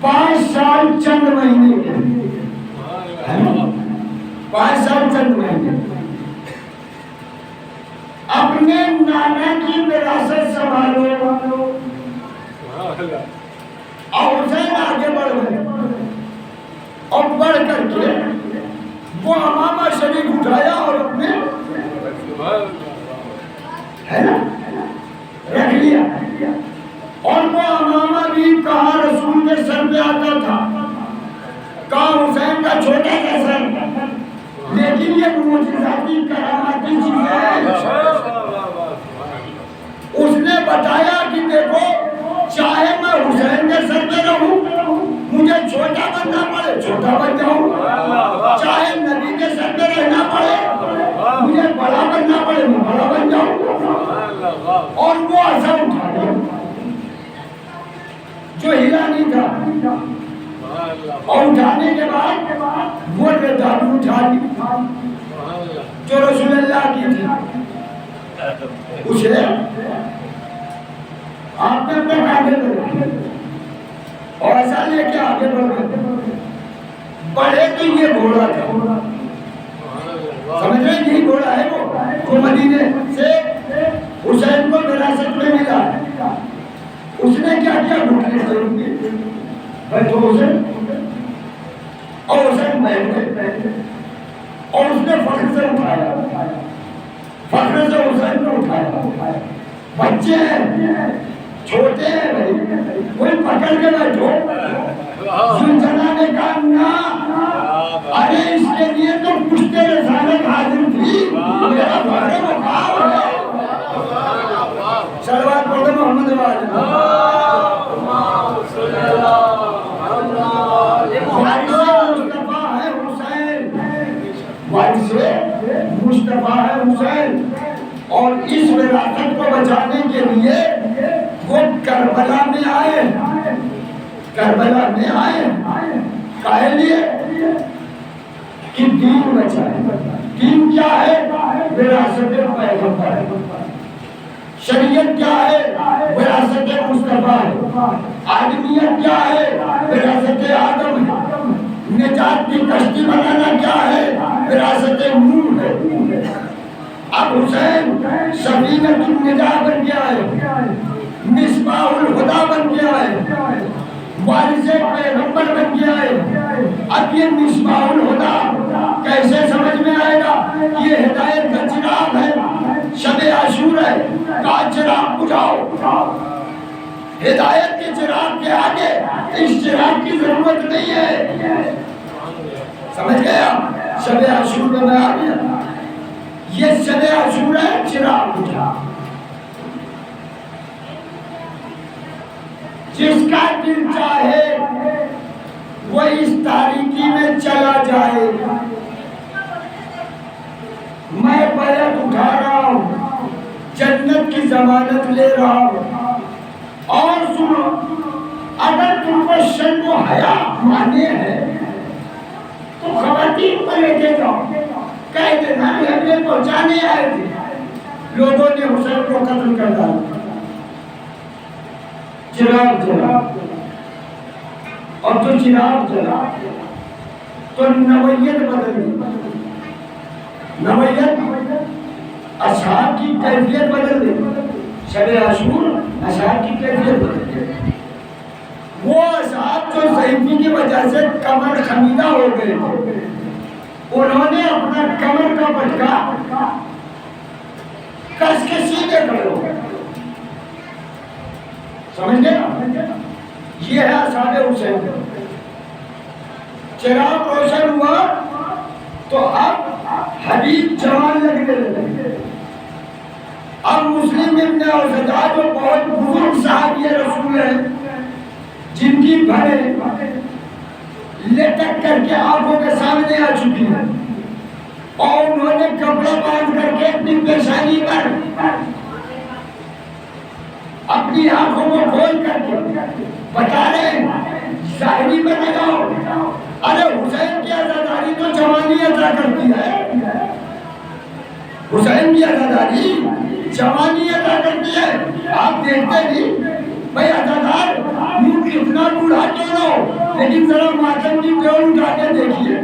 A: 5 سال چند مہینے کے، 5 سال چند مہینے اپنے نانا کی وراثت سنبھالو، اور حسین آگے بڑھ گئے اور بڑھ کر کے وہ امامہ شریف اٹھایا اور اپنے ہے نا رکھ لیا، اور وہ امامہ بھی کہاں رسول کے سر پہ آتا تھا، کہاں حسین کا چھوٹا سا سر، لیکن یہ معجزاتی کراماتی چیزیں اس نے بتایا کہ دیکھو چاہے میں حسین کے سر پہ رہوں مجھے چھوٹا بننا پڑے چھوٹا بن جاؤں، چاہے نبی کے سر پہ رہنا پڑے مجھے بڑا بننا پڑے میں بڑا بن جاؤں، اور وہ اثر اٹھا لیا جو ہلا نہیں تھا، اور اٹھانے کے بعد وہ دادو اٹھا لی جو رسول اللہ کی تھی، اسے آپ نے اپنے آگے بڑھے اور ایسا لے کے آگے بڑھے، بڑھے تو یہ گھوڑا تھا، سمجھ رہے یہی گھوڑا ہے وہ مدینے سے حسین کو وراثت میں ملا، اس نے کیا کیا گھٹنے سے بیٹھو حسین، اور حسین بیٹھ گئے اور اس نے فخر سے اٹھایا، فخر سے حسین کو اٹھایا، بچے ہیں چھوٹے ہیں بھائی کوئی پکڑ کے بیٹھو، زلجھنا نے کہا نا ارے اس کے لیے تو پشتے رسالت حاضر تھی، میرا بھارے مقام ہے، صلوات پڑھو محمد وارث مصطفیٰ ہے حسین، وارث مصطفیٰ ہے حسین، اور اس وراثت کو بچانے کے لیے وہ کربلا میں آئے، کربلا میں آئے کہے لیے کہ دین بچائے، دین کیا ہے وراثت پیغمبر، شریعت کیا ہے وراثت مصطفیٰ ہے، آدمیت کیا ہے وراثت آدم ہے، نجات کی کشتی بنانا کیا ہے وراثت نوح ہے، اب حسین سفینۃ النجاہ بن گیا ہے، مصباح الہدیٰ بن گیا ہے، وارث پیغمبر بن گیا ہے، اب یہ مصباح الہدیٰ کیسے سمجھ میں آئے گا؟ یہ ہدایت کا چراغ ہے، شب عاشور ہے، کا چراغ بجھاؤ، ہدایت کے چراغ کے آگے اس چراغ کی ضرورت نہیں ہے، سمجھ گیا؟ شب عاشور میں آ گیا، یہ شب عاشور ہے، چراغ بجھا، جس کا دل چاہے وہ اس تاریکی میں چلا جائے، میں بیعت اٹھا رہا ہوں، جنت کی ضمانت لے رہا ہوں، اور سنو اگر تم کو شرم و حیا مانے ہیں تو خواتین کو لے کے جاؤ، کہہ دینا ہمیں پہنچانے آئے تھے، لوگوں نے حسین کو قتل کر ڈالا، چراغ جلا، اور تو چراغ جلا تو نوعیت بدل گئی، نوعیت اصحاب کی کیفیت بدل گئی، شب عاشور اصحاب کی کیفیت بدل گئی، وہ اصحاب جو ضعیفی کی وجہ سے کمر خمیدہ ہو گئے تھے، انہوں نے اپنا کمر کا پٹکا کس کے سیدھے کھڑے ہو گئے، سمجھ گئے؟ یہ ہے اصحاب حسین، چراغ روشن ہوا تو اب حبیب جوان لگنے لگے، اب مسلم ابن اوسطا جو بہت بزرگ صحابی رسول ہیں جن کی بھریں لٹک کر کے آنکھوں کے سامنے آ چکی ہیں، اور انہوں نے کپڑا باندھ کر کے اپنی پیشانی پر اپنی آنکھوں کو کھول کر کے بتا رہے ہیں ظاہری میں لگاؤ، ارے حسین کی عزاداری تو جوانی عطا کرتی ہے، حسین کی عزاداری جوانی عطا کرتی ہے، آپ دیکھتے نہیں بھئی عزادار یوں کتنا بوڑھا کیوں نہ ہو لیکن ذرا ماتم کی ڈول اٹھا کے دیکھیے،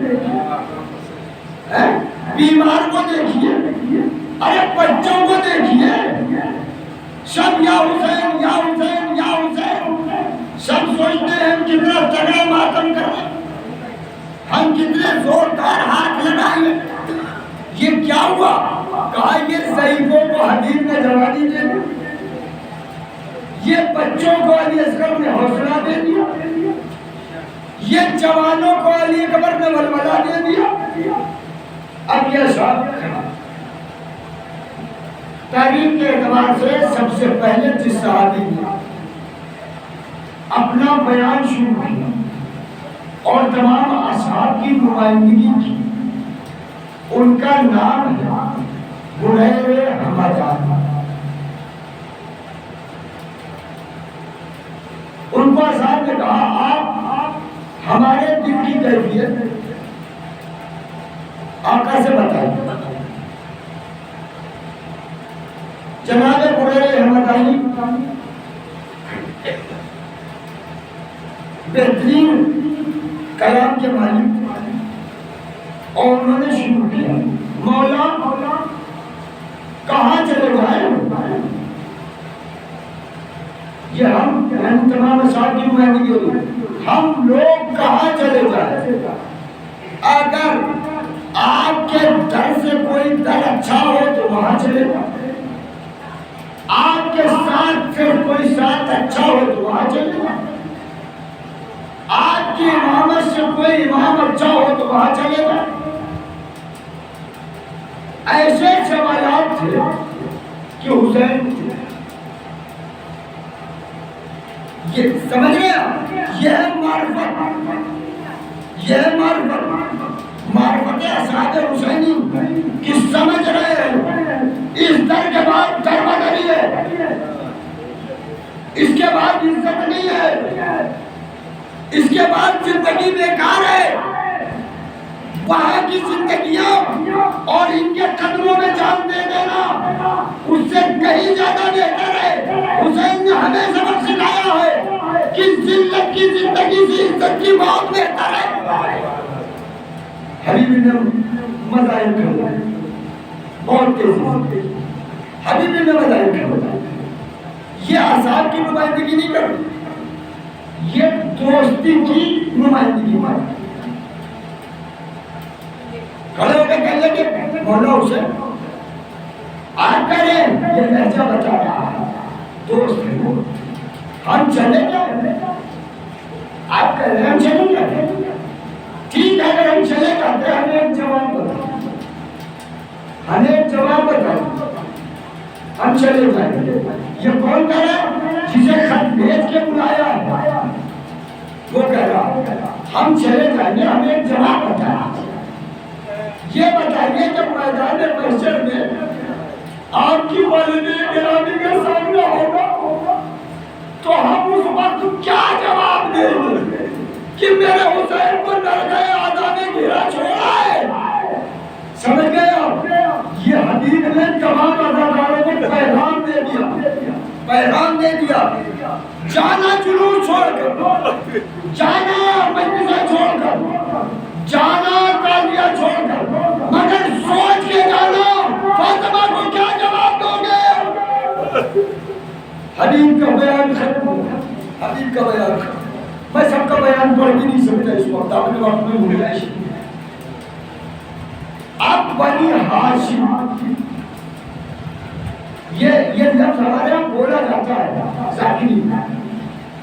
A: بیمار کو دیکھیے، ارے بچوں کو دیکھیے، سب یا حسین یا حسین یا حسین، سب سوچتے ہیں ہم کتنا تگڑا ماتم کر رہے ہیں، ہم کتنے زوردار ہاتھ لگائیں، یہ کیا ہوا؟ کہا یہ ضعیفوں کو حبیب نے جوانی دے دی، یہ بچوں کو علی اصغر نے حوصلہ دے دیا، یہ جوانوں کو علی اکبر نے ولولہ دے دیا۔ اب یہ صاحب تاریخ کے اعتبار سے سب سے پہلے جس صحابی نے اپنا بیان شروع کیا اور تمام اصحاب کی نمائندگی کی، ان کا نام ہے بحیر حمدان۔ ان کو صاحب نے کہا آپ ہمارے دل کی کیفیت آقا سے بتائیے۔ جناب بحیر حمدانی بہترین کلام کے مالک، اور انہوں نے شروع کیا مولا کہاں چلے جائیں؟ یہ ہم تمام اصحاب کی نمائندگی ہوئی، ہم لوگ کہاں چلے جائیں؟ اگر آپ کے در سے کوئی در اچھا ہو تو وہاں چلے جائیں، آپ کے ساتھ سے کوئی ساتھ اچھا ہو تو وہاں چلے جائیں، آپ کی امامت سے کوئی امام اچھا ہو تو وہاں چلے جائیں۔ ایسے سوالات تھے کہ حسین یہ سمجھ گیا، یہ معرفت اصحاب حسینی کہ سمجھ رہے ہیں اس در کے بعد در بدری ہے، اس کے بعد عزت نہیں ہے، اس کے بعد زندگی بیکار ہے، وہاں کی زندگیاں اور ان کے قدموں میں جان دے دینا اس سے کہیں زیادہ بہتر ہے۔ حسین نے ہمیں سبق سکھایا ہے کہ ذلت کی زندگی سے عزت کی موت بہتر ہے۔ حبیب نے مذاہب کھڑا بہت تیزی، حبیب نے مذاہب کھڑا، یہ اصحاب کی نمائندگی نہیں کر، یہ دوستی کی نمائندگی کر۔ کھڑے ہو کے کہنے کہ مولا حسین آپ کریں، یہ لہجہ بتا رہا ہے دوست ہے، ہم چلے جائیں، آپ کہہ رہے ہیں ہم چلے جائیں، ٹھیک ہے اگر ہم چلے جاتے ہیں ہمیں ایک جواب بتائیں، ہمیں ایک جواب بتائیں، ہم چلے جائیں۔ یہ کون کہہ رہا ہے؟ جسے خط بھیج کے بلایا ہے وہ کہہ رہا ہم چلے جائیں گے، ہمیں ایک جواب بتائیں، یہ بتائیے جب میدان محشر میں آپ کی والد گرامی کے سامنے ہوگا تو ہم اس وقت کیا جواب دیں گے کہ میرے حسین کو درگاہ عذاب گھیرا چھوڑا ہے؟ سمجھ گئے آپ؟ یہ حبیب نے تمام عزاداروں کو پیغام دے دیا، جانا جلوس چھوڑ کر، جانا مجلسیں چھوڑ کر، جانا تعزیہ چھوڑ کر، مگر سوچ کے جانا فاطمہ کو کیا جواب دو گے؟ حبیب کا بیان ختم ہوا، حبیب کا بیان ختم۔ میں سب کا بیان پڑھ بھی نہیں سکتا اس وقت، آپ نے وقت میں گنجائش نہیں۔ اب بنی ہاشم، یہ لفظ ہمارے یہاں بولا جاتا ہے ذاکری،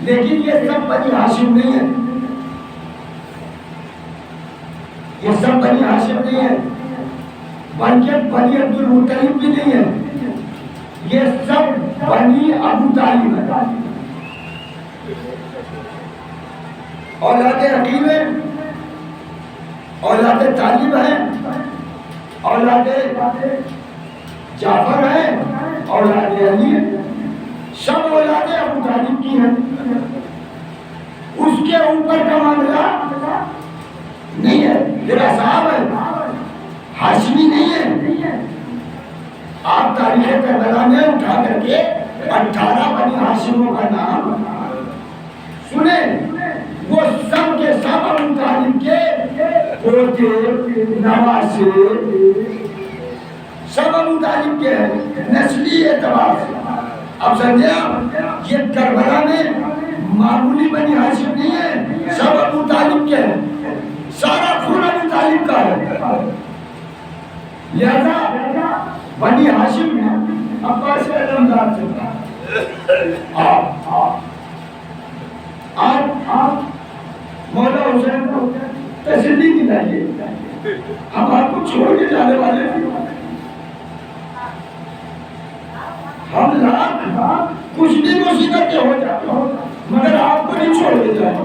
A: لیکن یہ سب بنی ہاشم نہیں ہے، یہ سب بنی ہاشم نہیں ہے، بلکہ بنی عبد المطلب بھی نہیں ہے، یہ سب بنی ابو طالب ہے، اولاد عقیل ہے، اولاد طالب ہے، اولاد جعفر ہے، اولاد علی ہے، سب اولاد ابو طالب کی ہیں۔ اس کے اوپر کا معاملہ نہیں ہے، میرا صاحب ہے، ہاشمی نہیں ہے۔ آپ تاریخ کربلا میں اٹھا کر کے 18 بنی ہاشموں کا نام سنیں، وہ سب کے پوتے نواسے سب ابو طالب کے ہیں نسلی اعتبار سے. اب سمجھے آپ یہ کربلا میں معمولی بنی ہاشم نہیں ہے, سب ابو طالب کے ہیں, سارا خون ابو طالب کا ہے. لہذا بنی ہاشم میں عباس علمدار سے آپ مولا حسین کو تسلی دلائیے, ہم آپ کو چھوڑ کے جانے والے ہیں. ہم لاکھ کچھ بھی مصیبتیں ہو جاتے مگر آپ کو نہیں چھوڑ کے جائیں.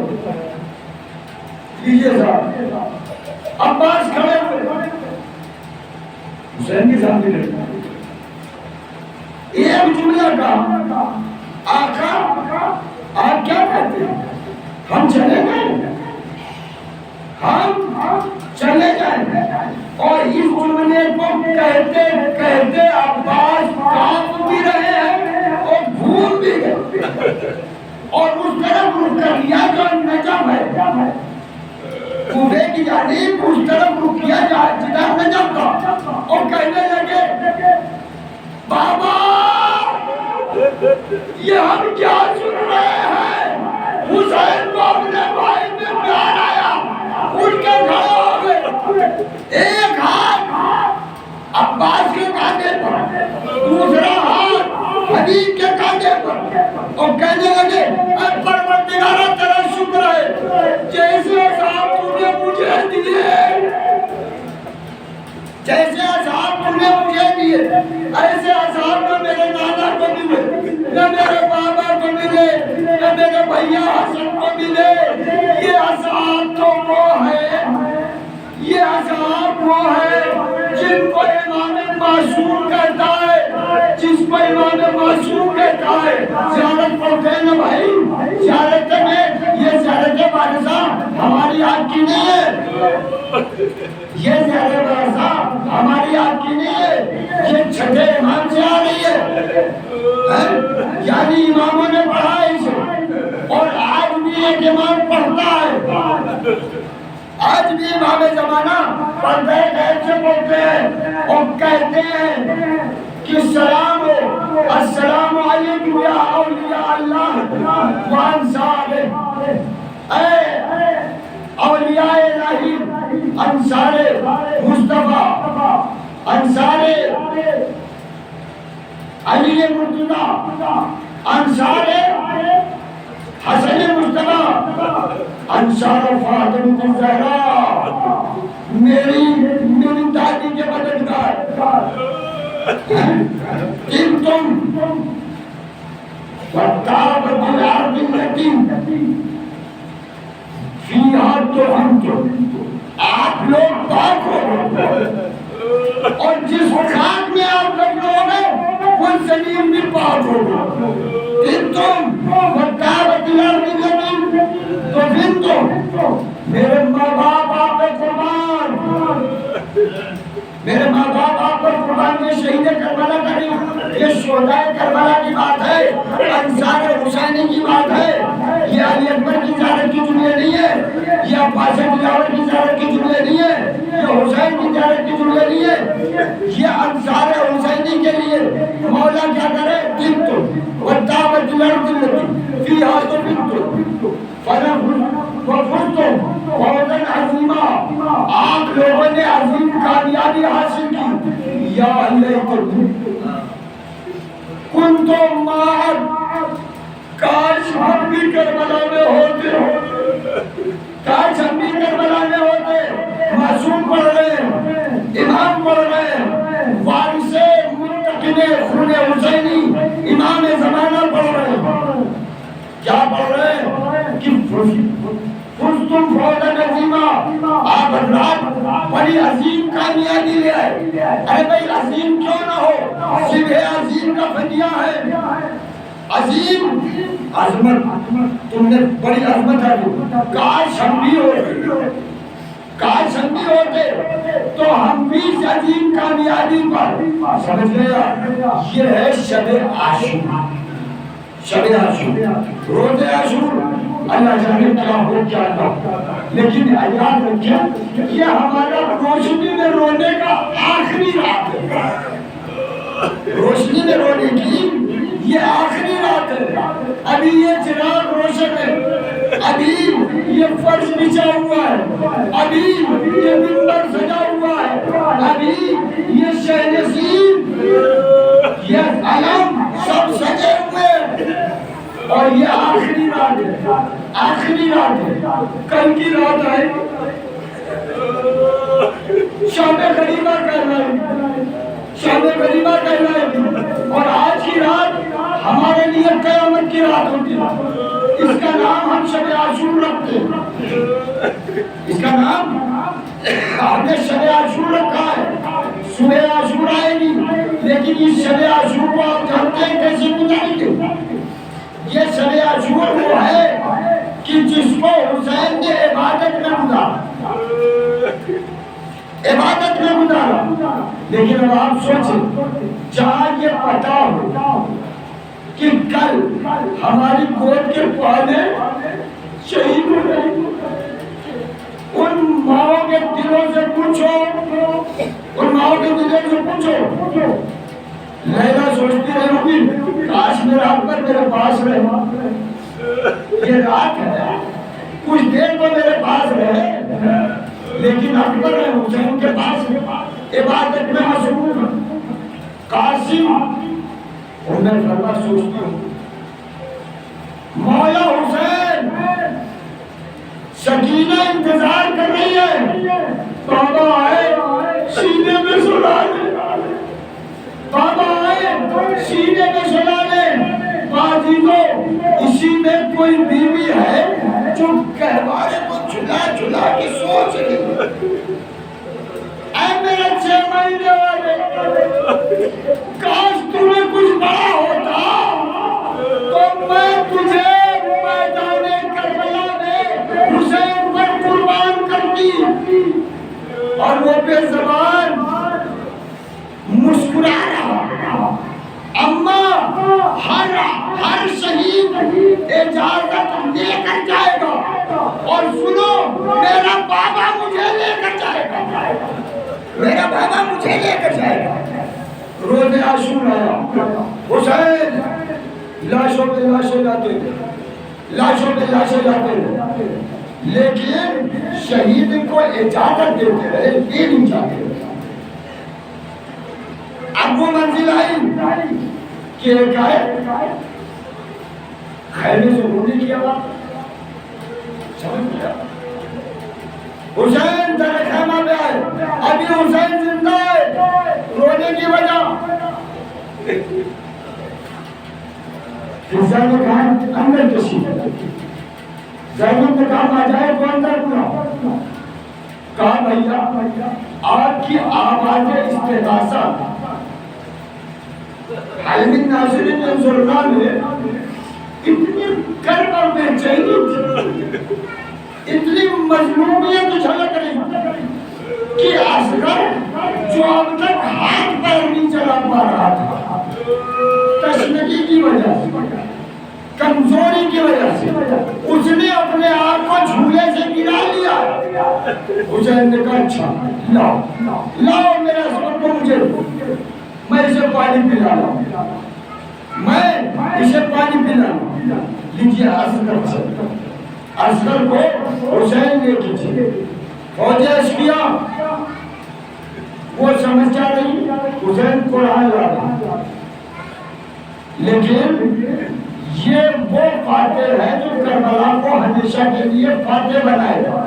A: لیجیے صاحب عباس کھڑے ہوئے حسین کے سامنے لگتا ہے. ایک جملہ کا آقا آپ کیا کہتے ہیں, ہم چلے گئے, ہم چلے جائیں. اور اس جملے کو کہتے کہتے عباس کانپ بھی رہے ہیں اور بھول بھی گئے اور اس طرف رخ کر لیا جو نجم ہے, کوفے کی جانب اس طرف رخ کیا جدار نجم کا, اور کہنے لگے بابا یہ ہم کیا سن رہے ہیں, حسین کو اپنے بھائی میں پیار آیا, اٹھ کے کھڑے ہو گئے, ایک ہاتھ عباس کے کاندھے پر, دوسرا ہاتھ حبیب کے کاندھے پر, اور کہنے لگے اے پروردگارہ تیرا شکر ہے جیسے عذاب تو نے مجھے دیے, جیسے عذاب تو نے مجھے دیے ایسے عذاب نہ میرے نانا کو ملے, نہ میرے بابا کو ملے, نہ میرے بھیا حسن کو ملے. یہ عذاب تو وہ ہے, یہ عذاب وہ ہے جن کو امام معصوم کہتا ہے, جس کو امام معصوم کہتا ہے. زیارت پڑھتے ہیں نا بھائی, زیارت میں یہ زیارت بارزاں ہماری آپ کی نہیں ہے, یہ زیارت بارزاں ہماری آپ کی نہیں ہے, یہ چھٹے امام سے آ رہی ہے. یعنی اماموں نے پڑھا اسے اور آج بھی ایک امام پڑھتا ہے, آج بھی امام زمانہ پڑھتے ہیں, سے پڑھتے ہیں اور کہتے ہیں کہ سلام ہو, السلام علیکم یا اولیاء اللہ وانصار, اے اولیاء الہی, انصار مصطفیٰ, انصار علی مرتضیٰ, انصار حسن مصطفیٰ, انصار فاطمہ الزہرا, میری دادی کے مددگار. ان تم وَالْتَابَ بِالْعَرْضِ الْيَتِيمِ فِيهَا تُحِمْتُ, آپ لوگ پاک ہو اور جس خاک میں آپ لوگ ہوگے وہ زمین بھی پاک ہوگا. پھر تم وَالْتَابَ بِالْعَرْضِ الْيَتِيمِ, تو پھر تم میرے ماں باپ آپ پر قربان, میرے ماں باپ آپ پر قربان, یہ شہید کربلا کا نہیں, یہ شہداء کربلا کی بات ہے, انصار حسینی کی بات ہے. یہ علی اکبر کی زیارت کی جملے نہیں ہے, یہ عباس بلاول کی زیارت کی جملے نہیں ہے, یہ حسین کی زیارت کی جملے نہیں ہے, یہ انصار حسینی کے لیے مولا کیا کرے, بنت وَالْتَابَتِ الْأَرْضِ فِيهَا تُحِمْتُ وَفُزْتُمْ فَوْزًا عَظِيمًا, آپ لوگوں نے عظیم کامیابی حاصل کی. یا لیتکم کنتم معنا, کاش ہم بھی کربلا میں ہوتے, کاش ہم بھی کربلا میں ہوتے. معصوم پڑھ رہے ہیں, امام پڑھ رہے ہیں, وارث منتقم خون حسینی امام زمانہ پڑھ رہے ہیں. کیا پڑھ رہے ہیں کہ فزتم فوزا عظیما, آپ حضرات بڑی عظیم کامیابی لے آئے. ارے بھائی عظیم کیوں نہ ہو, صرف عظیم کا فدیہ ہے. عظیم عظمت, تم نے بڑی عظمت ہے, کاش ہم بھی ہوتے, کاش ہم بھی ہوتے تو ہم بھی اس عظیم کامیابی پر. سمجھ گیا, یہ ہے شب عاشورا. شب عاشور، روز عاشور اللہ جانے کیا ہو کیا نہ، لیکن یاد رکھیں یہ ہمارا روشنی میں رونے کا آخری رات ہے، روشنی میں رونے کی یہ آخری رات ہے۔ ابھی یہ چراغ روشن ہے، ابھی یہ فرش بچھا ہوا ہے، ابھی یہ منبر سجا ہوا ہے، ابھی یہ شہنشین یہ علم سب سجے ہوئے، اور یہ آخری رات ہے، آخری رات ہے۔ کل کی رات ہے شب غریبہ کہلائے، شب غریبہ کہلائے، اور آج کی رات ہمارے لیے قیامت کی رات ہوتی ہے۔ اس کا نام ہم شب عاشور رکھتے ہیں، اس کا نام ہم نے شب عاشور رکھا ہے۔ صبح عاشور آئے گی، لیکن اس شب عاشور کو آپ جانتے ہیں کیسے گزاریں گے؟ یہ شب عاشور وہ ہے کہ جس کو حسین نے عبادت میں گزارا، عبادت میں گزارا۔ لیکن اب آپ سوچیں جہاں یہ پتہ ہو کہ کل ہماری گود کے پالے شہید ہو گئے، ان ماؤں کے دلوں سے پوچھو، ان ماؤں کے دلوں سے پوچھو، لیلا سوچتی رہی ہوگی کاش میرا اکبر میرے پاس رہے، یہ رات ہے کچھ دیر تو میرے پاس رہے، لیکن اکبر ہے حسین کے پاس عبادت میں مصروف ہے۔ قاسم اور میں فرما سوچتی ہوں مولا حسین سکینہ انتظار کر رہی ہے، بابا آئے سینے میں سلا لے، بابا آئے سینے میں سلا لے۔ بازیزو اسی میں کوئی بیوی ہے جو گہوارے کو جھلا جھلا کے سوچ رہی ہے، اے میرے 6 مہینے والے کاش تمہیں کچھ بڑا ہوتا تو میں تجھے میدان کربلا میں حسین پر قربان کرتی۔ اور وہ بے زبان مسکرا رہا، اماں ہر شہید اجازت لے کر جائے گا، اور سنو میرا بابا مجھے لے کر جائے گا، میرا بابا مجھے لے کر جائے گا۔ روز عاشور آیا، حسین لاشوں پہ لاشیں لاتے، لاشوں پہ لاشیں لاتے، لیکن شہید کو اجازت دیتے رہے، یہ نہیں چاہتے۔ اب وہ منزل آئی کہ ایک آئے خیمے سے رونے کی آواز، سمجھ گیا حسین تیرے خیمہ پہ آئے، ابھی حسین زندہ ہے، رونے کی وجہ حسین نے کہا اندر کسی زینب نے کہا آ جائے تو اندر پورا، کہا بھیا آپ کی آواز استغاثہ عالم ناظرین انظرنا میں اتنی کرب اور بے چینی تھی، اتنی مظلومیت جھلک رہی کہ اصغر جو اب تک ہاتھ پیر نہیں چلا پا رہا تھا، تشنگی کی وجہ سے، کمزوری کی وجہ سے اس نے اپنے آپ کو جھولے سے گرا لیا۔ حسین نے کہا اچھا لاؤ میرے اصغر کو، مجھے میں اسے پانی پلا لاؤں، میں اسے پانی پلا لاؤں، لیجیے اصغر سے، اصغر کو حسین نے کیجیے۔ فوج اشکیا وہ سمجھ جا رہی حسین قرآن لا رہا، لیکن یہ وہ فاتح ہے جو کربلا کو ہمیشہ کے لیے فاتح بنائے گا۔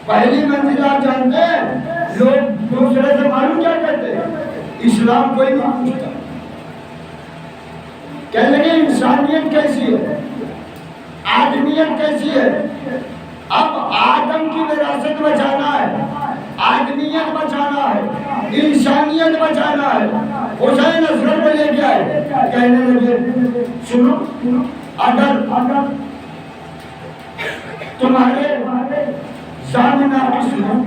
A: پہلی منزل آپ جانتے ہیں لوگ دوسرے سے معلوم کیا کہتے ہیں؟ اسلام کوئی نہیں پوچھتا، کہنے لگے انسانیت کیسی ہے، آدمیت کیسی ہے، اب آدم کی وراثت بچانا ہے، آدمیت بچانا ہے، انسانیت بچانا ہے۔ حسین اصغر کو لے کے آئے، کہنے لگے سنو اگر تمہارے ذہن ناقص ہے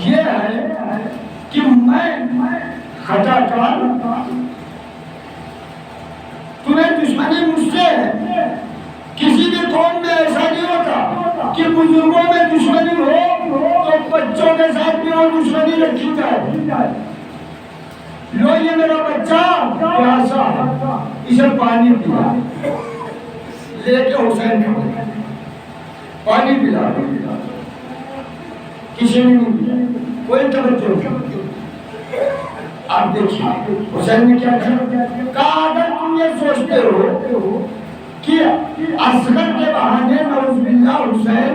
A: یہ ہے کہ میں خطا کار تمہیں دشمنی مجھ سے ہے. کسی بھی قوم میں ایسا نہیں ہوتا کہ بزرگوں میں دشمنی ہو تو بچوں کے ساتھ بھی وہ دشمنی رکھی جائے. لو یہ میرا بچہ پیاسا ہے، اسے پانی پلا، لے کے حسین کو پانی پلا، کسی نے نہیں پیا، کوئی توجہ نہیں. آپ دیکھیے حسین نے کیا کہا، اگر تم یہ سوچتے ہو کہ اصغر کے بہانے نعوذ باللہ حسین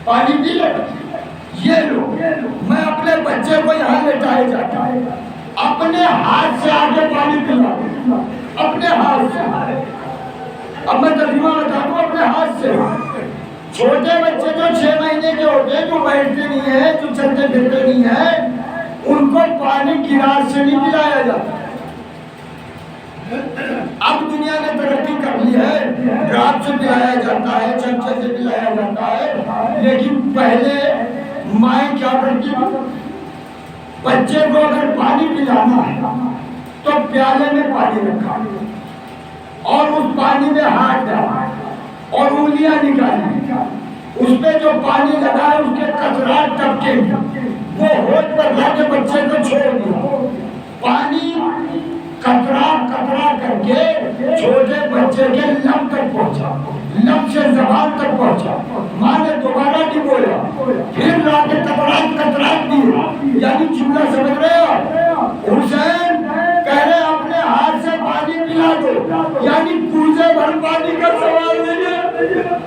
A: پانی پی لے، یہ لو میں اپنے بچے کو یہاں لٹائے جاتا ہے، اپنے ہاتھ سے آگے پانی پلا، اپنے ہاتھ سے. اب میں ترجمہ بتا دوں، اپنے ہاتھ سے. چھوٹے بچے جو 6 مہینے کے ہوتے ہیں، جو بیٹھتے نہیں ہیں، جو چلتے پھرتے نہیں ہیں، ان کو پانی گلاس سے نہیں پلایا جاتا. اب دنیا نے ترقی کر لی ہے، گلاس سے پلایا جاتا ہے، چمچے سے پلایا جاتا ہے. لیکن پہلے مائیں کیا کرتی تھی، بچے کو اگر پانی پلانا ہے تو پیالے میں پانی رکھا اور اس پانی میں ہاتھ ڈالا اور انگلیاں نکالی، اس پہ جو پانی لگا ہے اس کے قطرات ٹپکے، وہ ہوٹ پر لا کے بچے کو چھوڑ دیا. پانی قطرہ قطرہ کر کے چھوٹے بچے کے لب تک پہنچا، لب سے زبان تک پہنچا. ماں نے دوبارہ نہیں بولا، پھر لا کے قطرات قطرات دیے. یعنی جملہ سمجھ رہے ہو؟ حسین کہہ رہے اپنے ہاتھ سے پانی پلا دو، یعنی کوزے بھر پانی کا سوال نہیں ہے،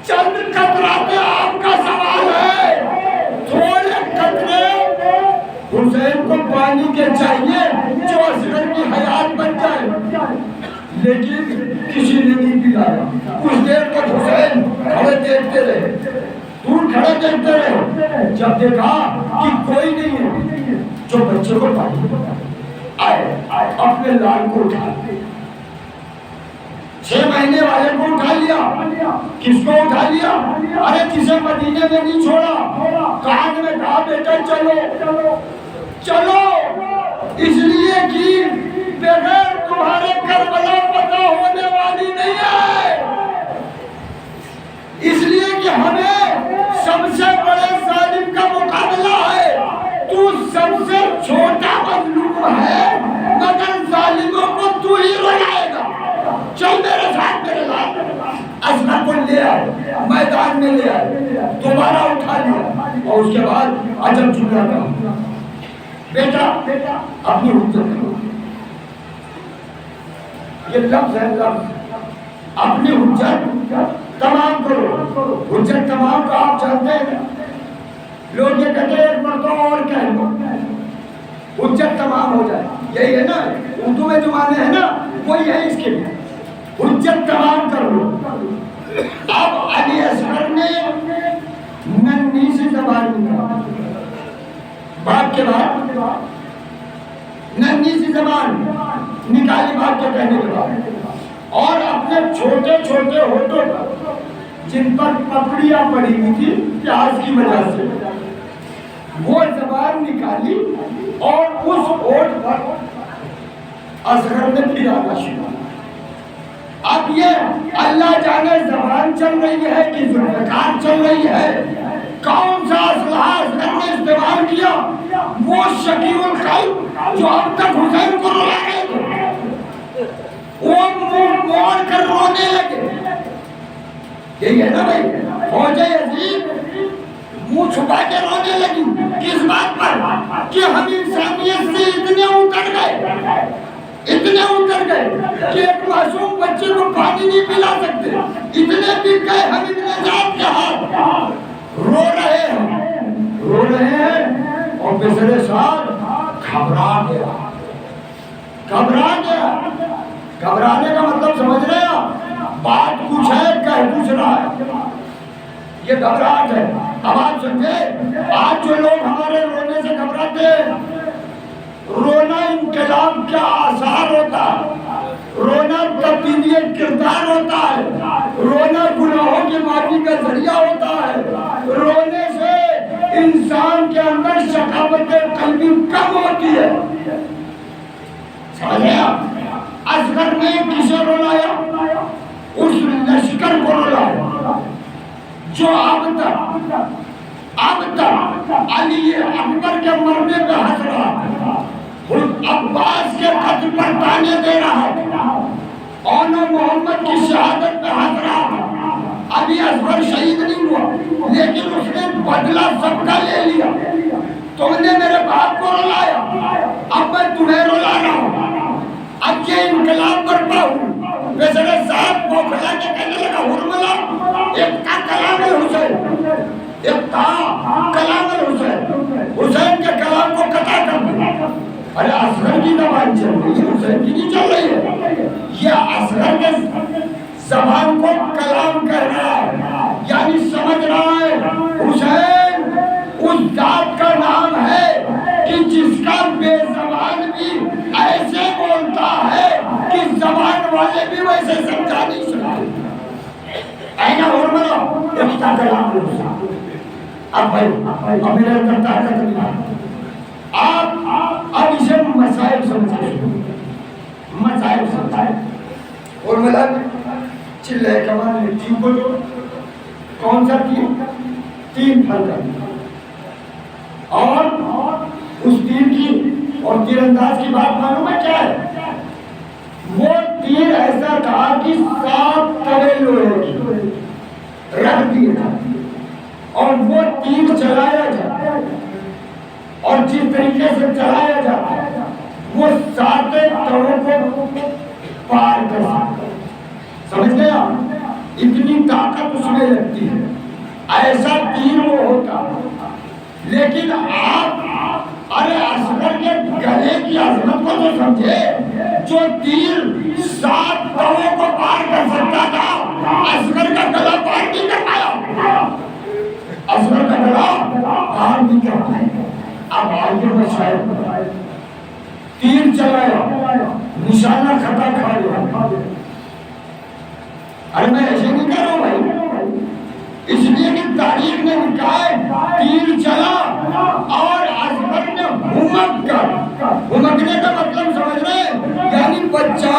A: چند قطرات آپ کا سوال ہے. تھوڑے قطرے حسین کو پانی کے چاہیے جو اصغر کی حیات بن جائے، لیکن کسی نے نہیں پلایا. کچھ دیر تک حسین کھڑے دیکھتے رہے، دور کھڑے دیکھتے رہے. جب دیکھا کہ کوئی نہیں ہے جو بچے کو پانی آئے، اپنے لال کو اٹھا، 6 مہینے والے کو اٹھا لیا. کس کو اٹھا لیا؟ ارے کسے مدینے میں نہیں چھوڑا، کان میں کہا بیٹا چلو چلو، اس لیے کہ بغیر تمہارے کربلا پتہ ہونے والی نہیں ہے، اس لیے کہ ہمیں سب سے بڑے ظالم کا مقابلہ ہے. تو سب سے چھوٹا مظلوم ہے، مگر ظالموں کو تو ہی رلائے گا. چل میرے ساتھ، میرے ساتھ. اصغر کو لے آئے، میدان میں لے آئے، دوبارہ اٹھا لیا اور اس کے بعد عجب جملہ کہا، بیٹا اپنی حجت کرو. یہ لفظ ہے، لفظ اپنی حجت تمام کرو. حجت تمام کا آپ جانتے ہیں، لوگ یہ کہتے ہیں ایک مرتبہ اور کہہ لو حجت تمام ہو جائے. یہی ہے نا اردو میں جو معنی ہے نا، وہی ہے اس کے لیے، حجت تمام کر لو. اب علی اصغر نے ننھی سی زبان نکالی، باپ کے بعد ننھی سی زبان نکالی باپ کے کہنے کے بعد، اور اپنے چھوٹے چھوٹے ہونٹوں پر جن پر پپڑیاں پڑی ہوئی تھی پیاز کی وجہ سے، وہ زبان نکالی اور اس ہونٹ پر اصغر نے پھرانا شروع. اب یہ اللہ جانے زبان چل رہی ہے کہ ذوالفقار چل رہی ہے، کون سا اسلحہ اصغر نے استعمال کیا؟ وہ شقیق القلب جو اب تک حسین کو رلا رہے تھے، وہ منہ موڑ کر رونے لگے. یہی ہے نا بھائی، فوج یزید منہ چھپا کے رونے لگی. کس بات پر؟ کہ ہم انسانیت سے اتنے اتر گئے کہ ایک معصوم بچے کو پانی نہیں پلا سکتے، اتنے بک گئے ہم ابن ذات کے ہاتھ. رو رہے ہیں اور بسر ساتھ گھبرا گیا. گھبرانے کا مطلب سمجھ رہے ہیں؟ بات کچھ ہے، کہہ کچھ رہا ہے، یہ گھبراہٹ ہے. اب آپ سمجھے، آج جو لوگ ہمارے رونے سے گھبراتے ہیں، رونا انقلاب کا آثار ہوتا ہے، رونا تبدیلی کردار ہوتا ہے، رونا گناہوں کی معافی کا ذریعہ ہوتا ہے. رونے سے انسان کے اندر شقاوت قلبی کم ہوتی ہے. سمجھے آپ؟ اصغر نے کسے رلایا؟ اس لشکر کو رلایا جو اب تک علی اکبر کے مرنے پہ ہنس رہا تھا، عباس کے قتل پر تانے دے رہا تھا، اور محمد کی شہادت پہ ہنس رہا تھا۔ ابھی اصغر شہید نہیں ہوا لیکن اس نے بدلہ سب کا لے لیا۔ تم نے میرے باپ کو رلایا، اب میں تمہیں رلا رہا ہوں۔ اب یہ انقلاب برپا ہوں۔ ویسے صاحب کو کھلا کے کہنے لگا حرملہ ایک تھا کلام الحسین، ایک تھا کلام الحسین، حسین کے کلام کو قطع کر دیا۔ ارے اصغر کی زبان چل رہی ہے، حسین کی نہیں چل رہی ہے۔ یہ اصغر کے زبان کو کلام کہہ رہا ہے، یعنی سمجھ رہا ہے حسین اس ذات کا نام ہے کہ جس کا بے زبان بھی ایسے بولتا ہے کہ زبان والے بھی ویسے سمجھا نہیں سکتے۔ اینا حرملہ ایک تھا کلام الحسین۔ اب بھائی اب میرے اندر طاقت نہیں، آپ اسے مسائل سمجھیں، مسائل سمجھیں۔ اور ملک چلے کمان میں تین کو جو کون سا تین پھل کا، اور اس تیر کی اور تیر انداز کی بات معلوم ہے کیا ہے؟ وہ تیر ایسا تھا کہ 7 توے لوہے کی رکھ دیے تھا، اور وہ تیر چلایا جاتا، اور جس طریقے سے چلایا جاتا وہ 7 تووں کو پار کر سکتا۔ سمجھ گیا؟ اتنی طاقت اس میں لگتی ہے، ایسا تیر وہ ہوتا۔ لیکن آپ ارے اصغر کے گلے کی عظمت کو تو سمجھے، جو تیر 7 تووں کو پار کر سکتا تھا اصغر کا گلا پار نہیں کر پایا، اصغر کا گلا پار نہیں کر پایا۔ اب آگے مسائل، تیر چلایا، نشانہ خطا کھا لیا۔ ارے میں ایسے نہیں کہہ رہا ہوں بھائی، اس لیے کہ تاریخ نے لکھا ہے تیر چلا اور اصغر نے ہمک کر، ہمکنے کا مطلب سمجھ رہے ہیں؟ یعنی بچہ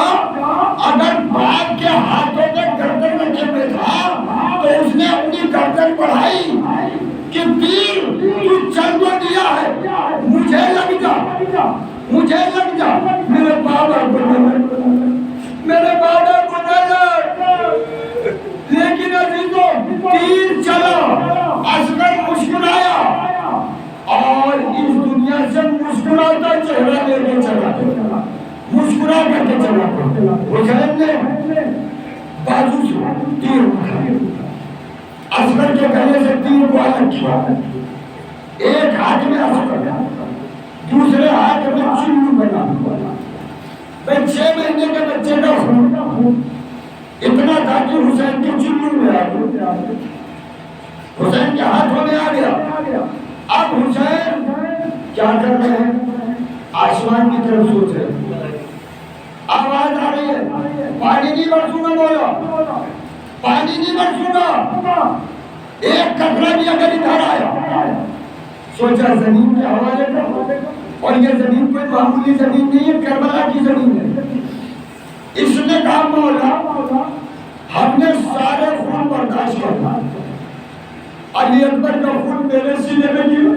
A: اگر باپ کے ہاتھوں میں گردن رکھے ہوئے تھا تو اس نے اپنی گردن بڑھائی کہ تیر تو چل تو دیا ہے، مجھے لگ جا، مجھے لگ جا، میرے بابا کو نظر، میرے بابا کو نظر۔ لیکن عزیزوں تیر چلا، اصغر مسکرایا، اور اس دنیا سے مسکراتا چہرہ لے کے چلا، مسکرا کر کے چلا۔ حسین نے بازو سے تیر اٹھایا، اصغر کے گلے سے تیر کو الگ کیا، ایک ہاتھ میں اصغر، دوسرے ہاتھ میں چلو بنا۔ 6 مہینے کے بچے کا خون اتنا تھا کہ حسین کے چلو میں آ گیا، حسین کے ہاتھوں میں آ گیا۔ اب حسین کیا کر رہے ہیں؟ آسمان کی طرف سوچ رہے ہیں، آواز آ رہی ہے، پانی نہیں برسوں گا، بولا پانی نہیں برسوں گا، ایک قطرہ بھی اگر ادھر آیا۔ سوچا زمین کے حوالے کا، اور یہ زمین کوئی معمولی زمین نہیں ہے، کربلا کی زمین ہے۔ اس نے کہا مولا ہم نے سارے خون برداشت کرنا، علی اکبر کا خون میرے سینے میں گرا،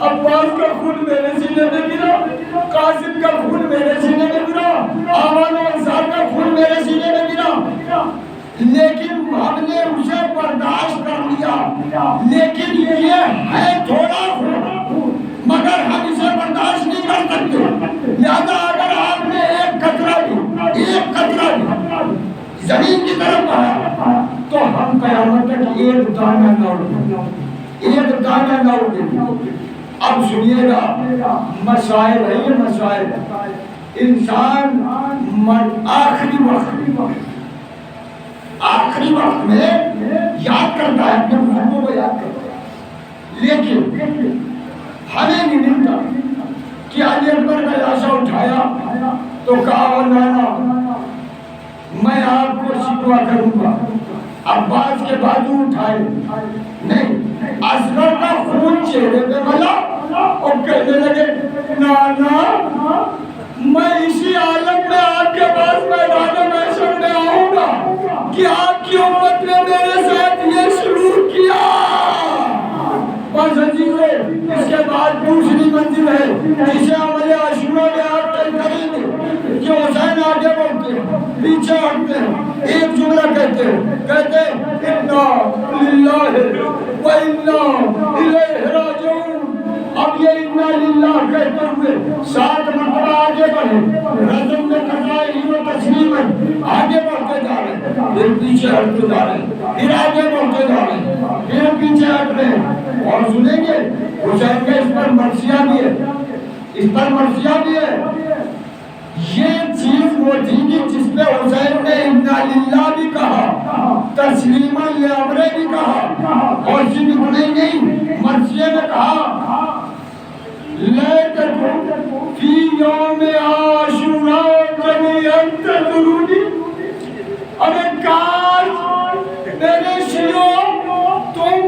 A: عباس کا خون میرے سینے میں گرا، قاسم کا خون میرے سینے میں گرا، آوان و انصار کا خون میرے سینے میں گرا، لیکن ہم نے اسے برداشت کر لیا، لیکن یہ ہے تھوڑا خون، مگر ہم اسے برداشت نہیں کر سکتے، لہذا اگر آپ نے ایک قطرہ بھی زمین کی طرف آیا تو ہم قیامت تک ایک دانہ نہ اٹھیں، ایک دانہ نہ اٹھیں۔ اب سنیے گا، مسائل ہے یہ مسائل، انسان آخری وقت میں یاد کرتا ہے، اپنے بزرگوں کو یاد کرتا ہے، لیکن ہمیں نہیں ملتا کہ علی اکبر کا لاشا اٹھایا تو کہا نانا میں آپ کو شکوا کروں گا، عباس کے بازو اٹھائے، نہیں، اصغر کا خون چہرے پہ ملا اور کہنے لگے نانا میں اسی عالم میں آپ کے ہوتے ہیں، پیچھے ہٹتے ہیں، ایک جملہ کہتے ہیں انا للہ و انا الیہ راجعون۔ اب یہ انا للہ کہتے ہوئے 7 مرتبہ آگے بڑھے، رزم میں قضائی و تسلیم آگے بڑھتے جا رہے ہیں، پھر پیچھے ہٹتے جا رہے ہیں، پھر آگے بڑھتے جا رہے ہیں، پھر پیچھے ہٹ رہے ہیں۔ اور سنیں گے حسین کا اس پر مرثیہ بھی ہے، اس پر مرثیہ بھی ہے۔ یہ چیز وہ تھی کہ جس پہ حسین نے انا للہ بھی کہا، تسلیما لامرے بھی کہا، اور صرف اتنا ہی نہیں، مرثیے میں کہا لیکن فی یوم عاشوراء جمیعا تذرونی، ارے کاش میرے شیعوں تم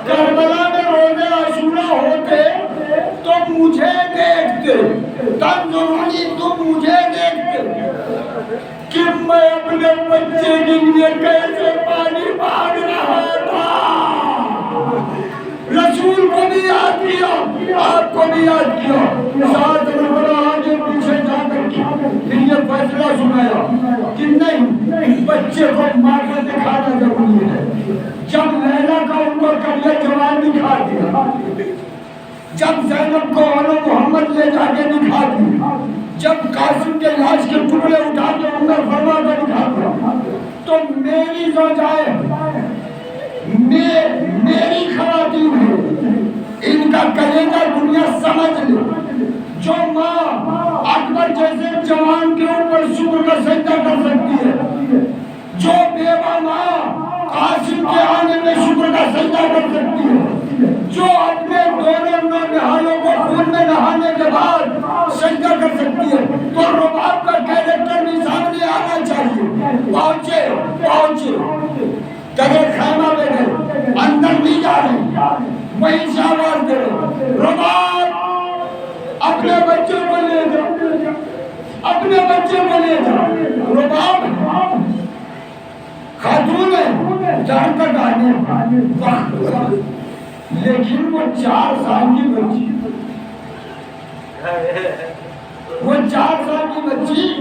A: کربلا میں روزے عاشوراء ہوتے تو مجھے دیکھتے، تنظرونی تم مجھے دیکھتے کہ میں اپنے بچے کے لیے کیسے پانی مانگ رہا تھا۔ رسول کو بھی یاد کیا، آپ کو بھی یاد کیا، 7 مرتبہ آگے پیچھے جا کر کے پھر یہ فیصلہ سنایا کہ نہیں، بچے کو مار کے دکھانا ضروری ہے۔ جب لیلا کا عمر کا یہ جوان دکھا دیا، جب زینب کو اور محمد لے جا کے دکھا دیا، جب قاسم کے لاش کے ٹکڑے اٹھا کے عمر فرما کر دکھا دیا، تو میری زوجائے، میری خواتین ہیں، ان کا کلیجہ دنیا سمجھ لے۔ جو ماں اکبر جیسے جوان کے اوپر شکر کا سجدہ کر سکتی ہے، جو بیوہ ماں قاسم کے آنے میں شکر کا سجدہ کر سکتی ہے، جو اپنے دونوں نہالوں کو خون میں نہانے کے بعد سجدہ کر سکتی ہے، تو رباب کا کیریکٹر بھی سامنے آنا چاہیے۔ پہنچے تیرے خیمہ میں گئے، اندر نہیں جا رہے، وہیں سے آواز دے رہے، رباب اپنے بچے کو لے جا، اپنے بچے کو لے جا۔ رباب خاتون ہے، جان تک آنے وقت، لیکن وہ 4 سال کی بچی، وہ 4 سال کی بچی،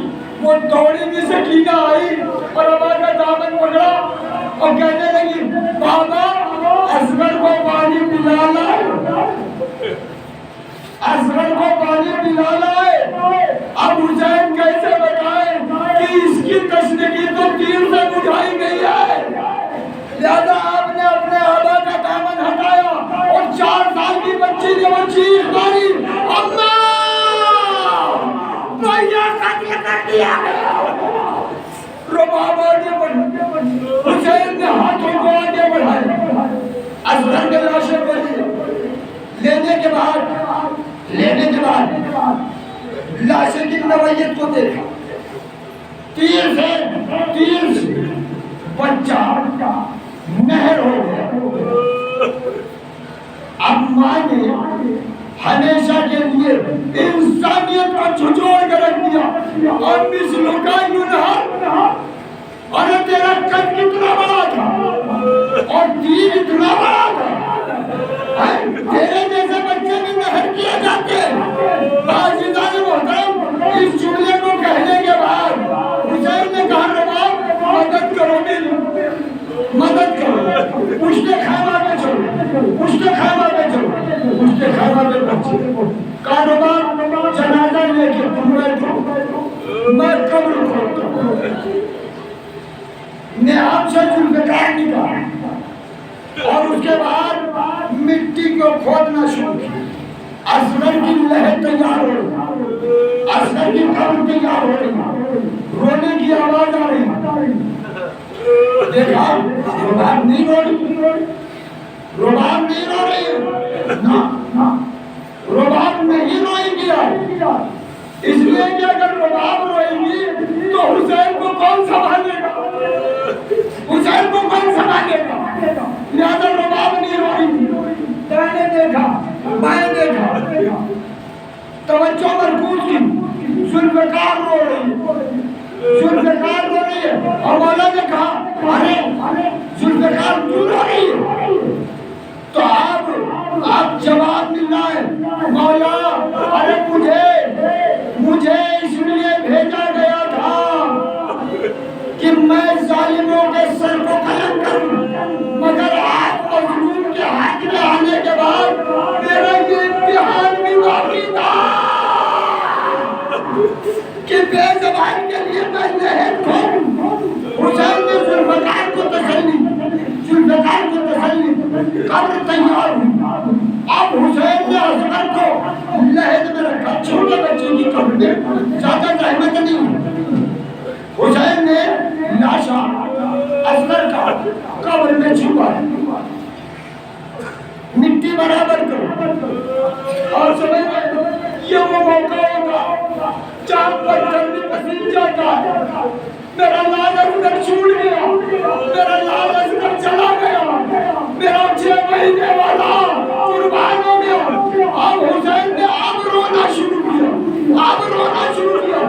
A: وہ دوڑی کی سکینہ آئی اور ابا کا دامن پکڑا اور کہنے لگی بابا اصغر کو پانی پلا لائے، اصغر کو پانی پلا لائے۔ اب حسین کیسے بتائے کہ اس کی تشنگی تو تیر سے بجھائی گئی ہے، لہذا آپ نے اپنے ابا کا دامن ہٹایا اور 4 سال کی بچی نے وہ چیخ ماری، اماں بھیا قتل کر دیا گیا۔ رباب آگے بڑھا، حسین نے ہاتھوں کو آگے بڑھائے، اصغر کے لاشیں بڑھی، لینے کے بعد لاشیں کی نوعیت کو دیکھا، تیر سے بچہ نہر ہو گیا۔ اب ماں نے ہمیشہ کے لیے انسانیت کو جھجھوڑ کر رکھ دیا، اور مثلوں کا ینہر، اور تیرا قد کتنا بڑا تھا اور تیر اتنا بڑا تھا، تیرے جیسے بچے بھی نہر کیے جاتے ہیں۔ عزیزان محترم، اس جملے کو کہنے کے بعد حسین نے کہا رباب مدد کرو میری، مدد کرو، پشتے خیمہ پہ چلو، پشتے خیمہ پہ چلو، پشتے خیمہ پہ پہنچے، کہا رباب جنازہ لے کے تم بیٹھو، میں قبر کھولتا ہوں۔ نیام سے ذوالفقار نکالا اور اس کے بعد مٹی کو کھودنا شروع کیا۔ اصغر کی لہر تیار ہو رہی، اصغر کی قبر تیار ہو رہی، رونے کی آواز آ رہی۔ دیکھا رباب نہیں رو رہی، رباب نہیں رو رہی، رباب نہیں روئیں گی، اس لیے کہ اگر رباب روئیں گی تو حسین کو کون سنبھالے گا، حسین کو کون سنبھالے گا، لہذا رباب نہیں رو رہی۔ دائیں دیکھا، بائیں دیکھا، توجہ مرکوز کی، ذوالفقار رو رہی ہے، ذوالفقار رو رہی ہے، اور مولا نے کہا ارے ذوالفقار کیوں رو رہی ہے؟ تو آپ جواب ملنا ہے، مولا ارے مجھے اس لیے بھیجا گیا تھا میں ظالموں کے سر کو قلم کروں، مگر آپ مظلوم کے ہاتھ میں آنے کے بعد میرا یہ امتحان بھی باقی تھا کہ بے زبان کے لیے میں لہر کھولوں۔ حسین نے ذوالفقار کو تسلی، قبر تیار ہوئی۔ اب حسین نے اصغر کو لحد میں رکھا، چھوٹے بچے کی قبر میں، زیادہ زحمت نہیں۔ حسین نے لاشا اصغر کا قبر میں چھپا، مٹی برابر کرو، اور سمجھ یہ وہ موقع ہوگا چاند پر چلنے پسند جاتا ہے۔ میرا لال اصغر چھوٹ گیا، میرا لال اصغر چلا گیا، میرا 6 مہینے والا قربان ہو گیا۔ اب حسین نے اب رونا شروع کیا، اب رونا شروع کیا۔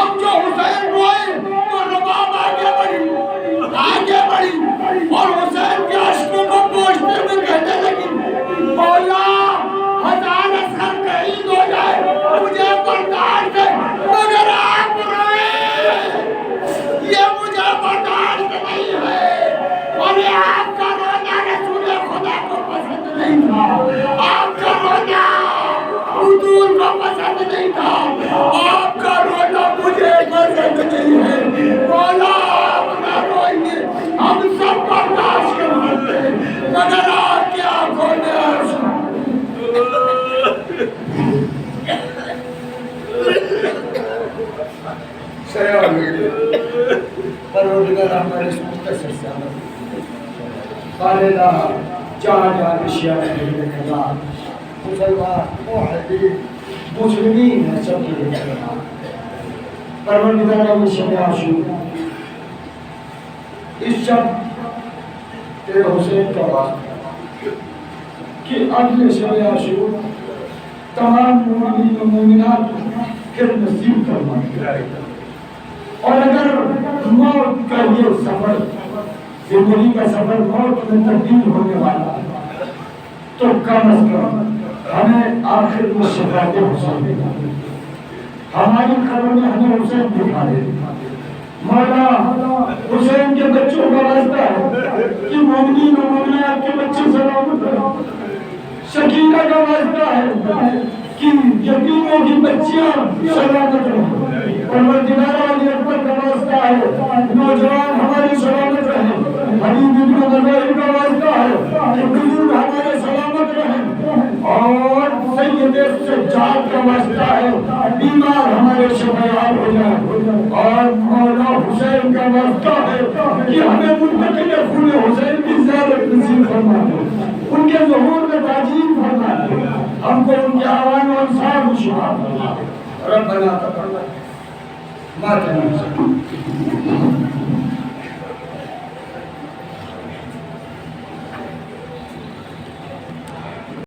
A: اب جو حسین روئے تو رباب آگے بڑھی اور حسین کے عشقوں کو پوچھتے ہوئے کہنے لگی، مولا 1000 اصغر کہیں ہو جائے مجھے برداشت ہے، مگر آپ روئے یہ مجھے برداشت نہیں ہے۔ اور یہ آپ کا رونا رسول خدا کو پسند نہیں تھا، آپ کا رونا حضور کو پسند نہیں تھا، آپ کا رونا مجھے پسند نہیں ہے۔ مولا آپ نہ روئیے، ہم سب برداشت کر سکتے ہیں، مگر آپ کی آنکھوں میں آنسو۔ پروردگار ہمارے اس مختصر سے خالدہ جہاں جہاں اشیاء میں خدا مسلمان موحدین مسلمین ہیں، سب کے لیے خدا پروردگار ہمیں شب عاشور اس شب تیرے حسین کا واسطہ کہ اگلے شب عاشور تمام مومنین و مومنات پھر نصیب فرما، اور اگر موت کا یہ سفر زندگی کا سفر موت میں تبدیل ہونے والا ہے تو کم از کم ہمیں آخر میں شفاعت حسین دکھا دے، ہماری قبر میں ہمیں حسین دکھا دے۔ مولا حسین کے بچوں کا واسطہ ہے کہ مومنین و مومنات کے بچے سلامت رہیں، سکینہ کا واسطہ ہے کہ یتیموں کی بچیاں سلامت رہیں، پروردگار علی اکبر کا واسطہ ہے نوجوان ہماری سلامت رہیں، حبیب ابن غزالی کا واسطہ ہے کہ بزرگ ہمارے سلامت رہیں، اور سید سجاد کا واسطہ ہے بیمار ہمارے شفایاب ہو جائیں، اور مولا حسین کا واسطہ ہے کہ ہمیں منتقل خون حسین کی زیارت نصیب فرما دے، ان کے ظہور میں تعجیل فرما دے، ہم کو ان کے آوان و انصار کو شفا فرما دے۔ ربنا تقبل ما كان